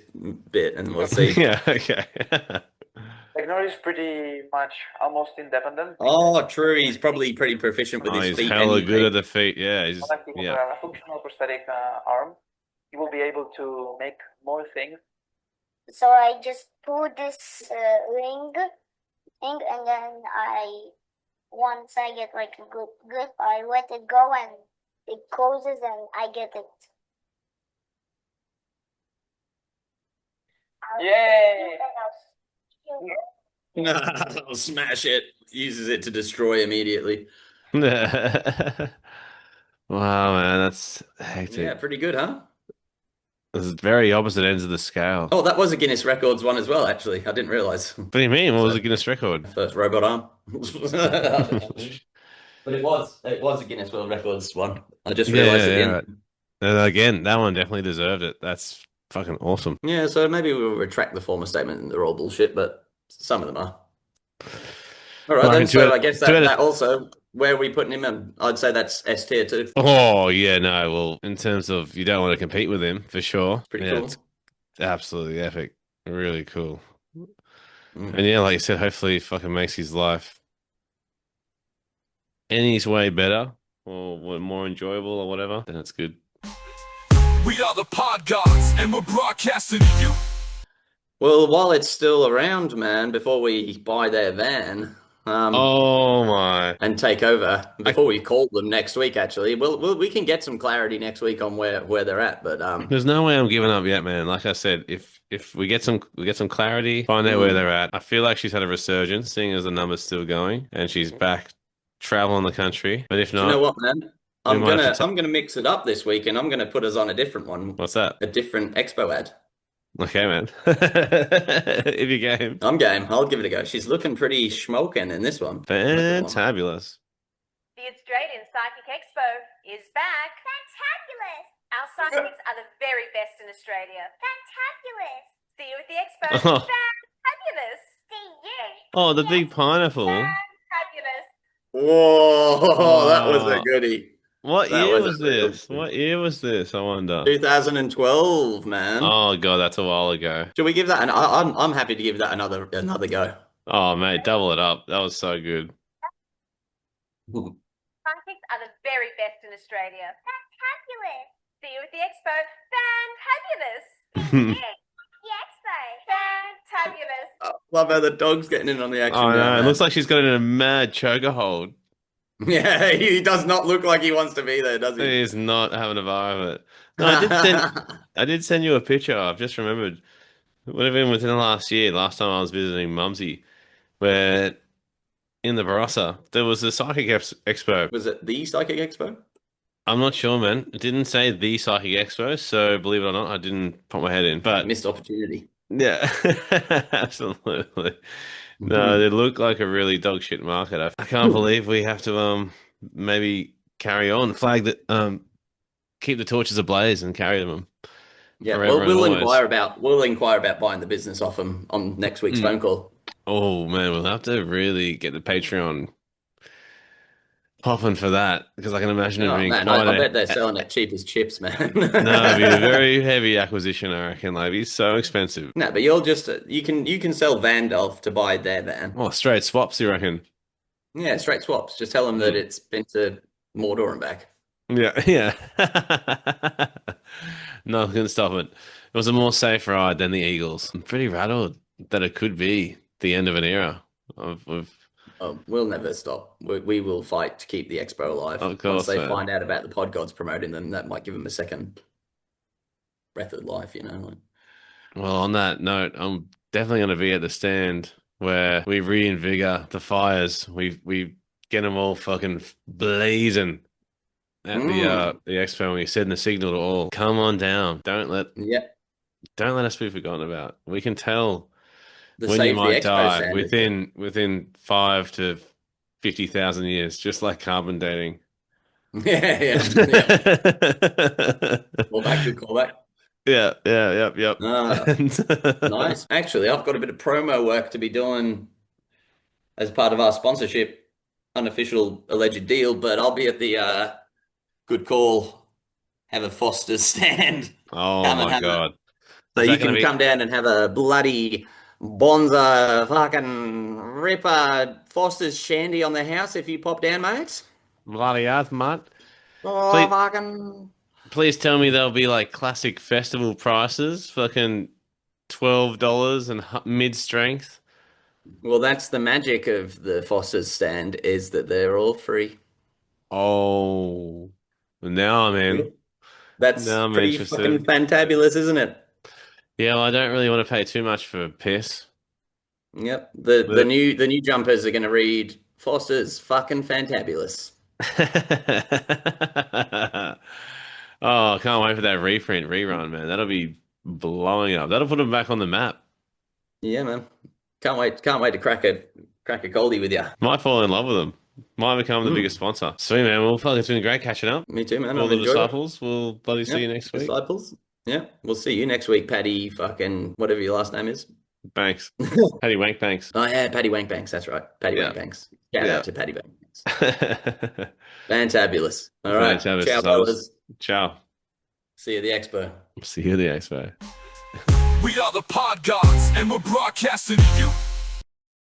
bit and we'll see. yeah, okay. Ignore is pretty much almost independent. Oh, true. He's probably pretty proficient with Oh, his he's feet hella anyway. good at the feet. Yeah, he's Unless he has a functional prosthetic arm, he will be able to make more things. So I just pull this ring, and then once I get like a good grip, I let it go and it closes and I get it. Yay! I'll smash it. Uses it to destroy immediately. Wow, man, that's hectic. Yeah, pretty good, huh? This is very opposite ends of the scale. Oh, that was a Guinness Records one as well, actually. I didn't realize. What do you mean? What was a Guinness record? First robot arm. But it was a Guinness World Records one. I just realized at the end. Right. And again, that one definitely deserved it. That's fucking awesome. Yeah, so maybe we'll retract the former statement and they're all bullshit, but some of them are. All right, then. So I guess that also, where are we putting him in? I'd say that's S tier too. Oh, yeah, no. Well, in terms of you don't want to compete with him, for sure. Pretty cool. It's absolutely epic. Really cool. And yeah, like you said, hopefully he fucking makes his life any way better or more enjoyable or whatever, then it's good. We are the Pod Gods, and we're broadcasting to you. Well, while it's still around, man, before we buy their van, oh my, and take over, before we call them next week, actually, we can get some clarity next week on where they're at. But there's no way I'm giving up yet, man. Like I said, if we get some clarity, find out where they're at. I feel like she's had a resurgence, seeing as the number's still going, and she's back traveling the country. But if not, you know what, man? I'm gonna mix it up this week, and I'm gonna put us on a different one. What's that? A different expo ad. Okay, man. If you game, I'm game. I'll give it a go. She's looking pretty schmoking in this one. Fantabulous. The Australian Psychic Expo is back. Fantabulous. Our psychics are the very best in Australia. Fantabulous. See you at the expo. Oh. Fantabulous. See you. Oh, the big pineapple. Fantabulous. Whoa, that was a goodie. What year was this? What year was this? I wonder. 2012, man. Oh god, that's a while ago. Should we give that? I'm happy to give that another go. Oh mate, double it up. That was so good. Psychics are the very best in Australia. Fantabulous. See you at the expo. Fantabulous. The expo. Fantabulous. Love how the dog's getting in on the action. Oh no, now, it looks like she's got it in a mad choker hold. Yeah, he does not look like he wants to be there, does he? He is not having a bar of it. No, I did send you a picture. I've just remembered. It would have been within the last year, last time I was visiting Mumsy, where in the Barossa, there was a Psychic Expo. Was it the Psychic Expo? I'm not sure, man. It didn't say the Psychic Expo, so believe it or not, I didn't put my head in. But missed opportunity. Yeah, absolutely. No, they look like a really dog shit market. I can't believe we have to maybe carry on, flag that, keep the torches ablaze and carry them. Yeah, well, we'll inquire about buying the business off them on next week's phone call. Oh man, we'll have to really get the Patreon popping for that because I can imagine it Oh being man, quite I bet they're selling it cheap as chips, man. No, it'd be a very heavy acquisition, I reckon. Like, it'd be so expensive. No, but you'll just you can sell Vandolph to buy their van. Oh, straight swaps, you reckon? Yeah, straight swaps. Just tell them that it's been to Mordor and back. Yeah, yeah. Nothing can stop it. It was a more safe ride than the Eagles. I'm pretty rattled that it could be the end of an era. Oh, we'll never stop. We will fight to keep the Expo alive. Of course, Once they man. find out about the pod gods promoting them, that might give them a second breath of life, you know. Well, on that note, I'm definitely going to be at the stand where we reinvigorate the fires. We get them all fucking blazing at the expo, and we send the signal to all, come on down. Don't let us be forgotten about. We can tell when you might die within 5 to 50,000 years, just like carbon dating. Yeah. Callback. Yep. Nice. Actually, I've got a bit of promo work to be doing as part of our sponsorship, unofficial alleged deal, but I'll be at the Good Call, have a Foster's stand. Oh my God. So you can come down and have a bloody bonza fucking ripper Foster's shandy on the house if you pop down, mate. Bloody earth, mate. Oh, fucking... Please tell me there'll be like classic festival prices, fucking $12 and mid-strength. Well, that's the magic of the Foster's stand, is that they're all free. Oh, now I'm in. That's pretty interested. fucking fantabulous, isn't it? Yeah, well, I don't really want to pay too much for piss. Yep. The new jumpers are going to read Foster's fucking fantabulous. Oh, I can't wait for that reprint rerun, man. That'll be blowing up. That'll put them back on the map. Yeah, man. Can't wait to crack a coldie with you. Might fall in love with them. Might become the biggest sponsor. Sweet, man. Well, fuck, it's been great catching up. Me too, man. All the disciples. We'll bloody see you next week. Disciples. Yeah, we'll see you next week, Paddy fucking whatever your last name is. Banks. Paddy Wank Banks. Oh yeah, Paddy Wank Banks. That's right. Paddy Wank Banks. Shout out to Paddy Wank Banks. Fantabulous. All right. Fantabulous. Ciao, fellas. Ciao. See you at the expo. See you at the expo. We are the pod gods, and we're broadcasting to you.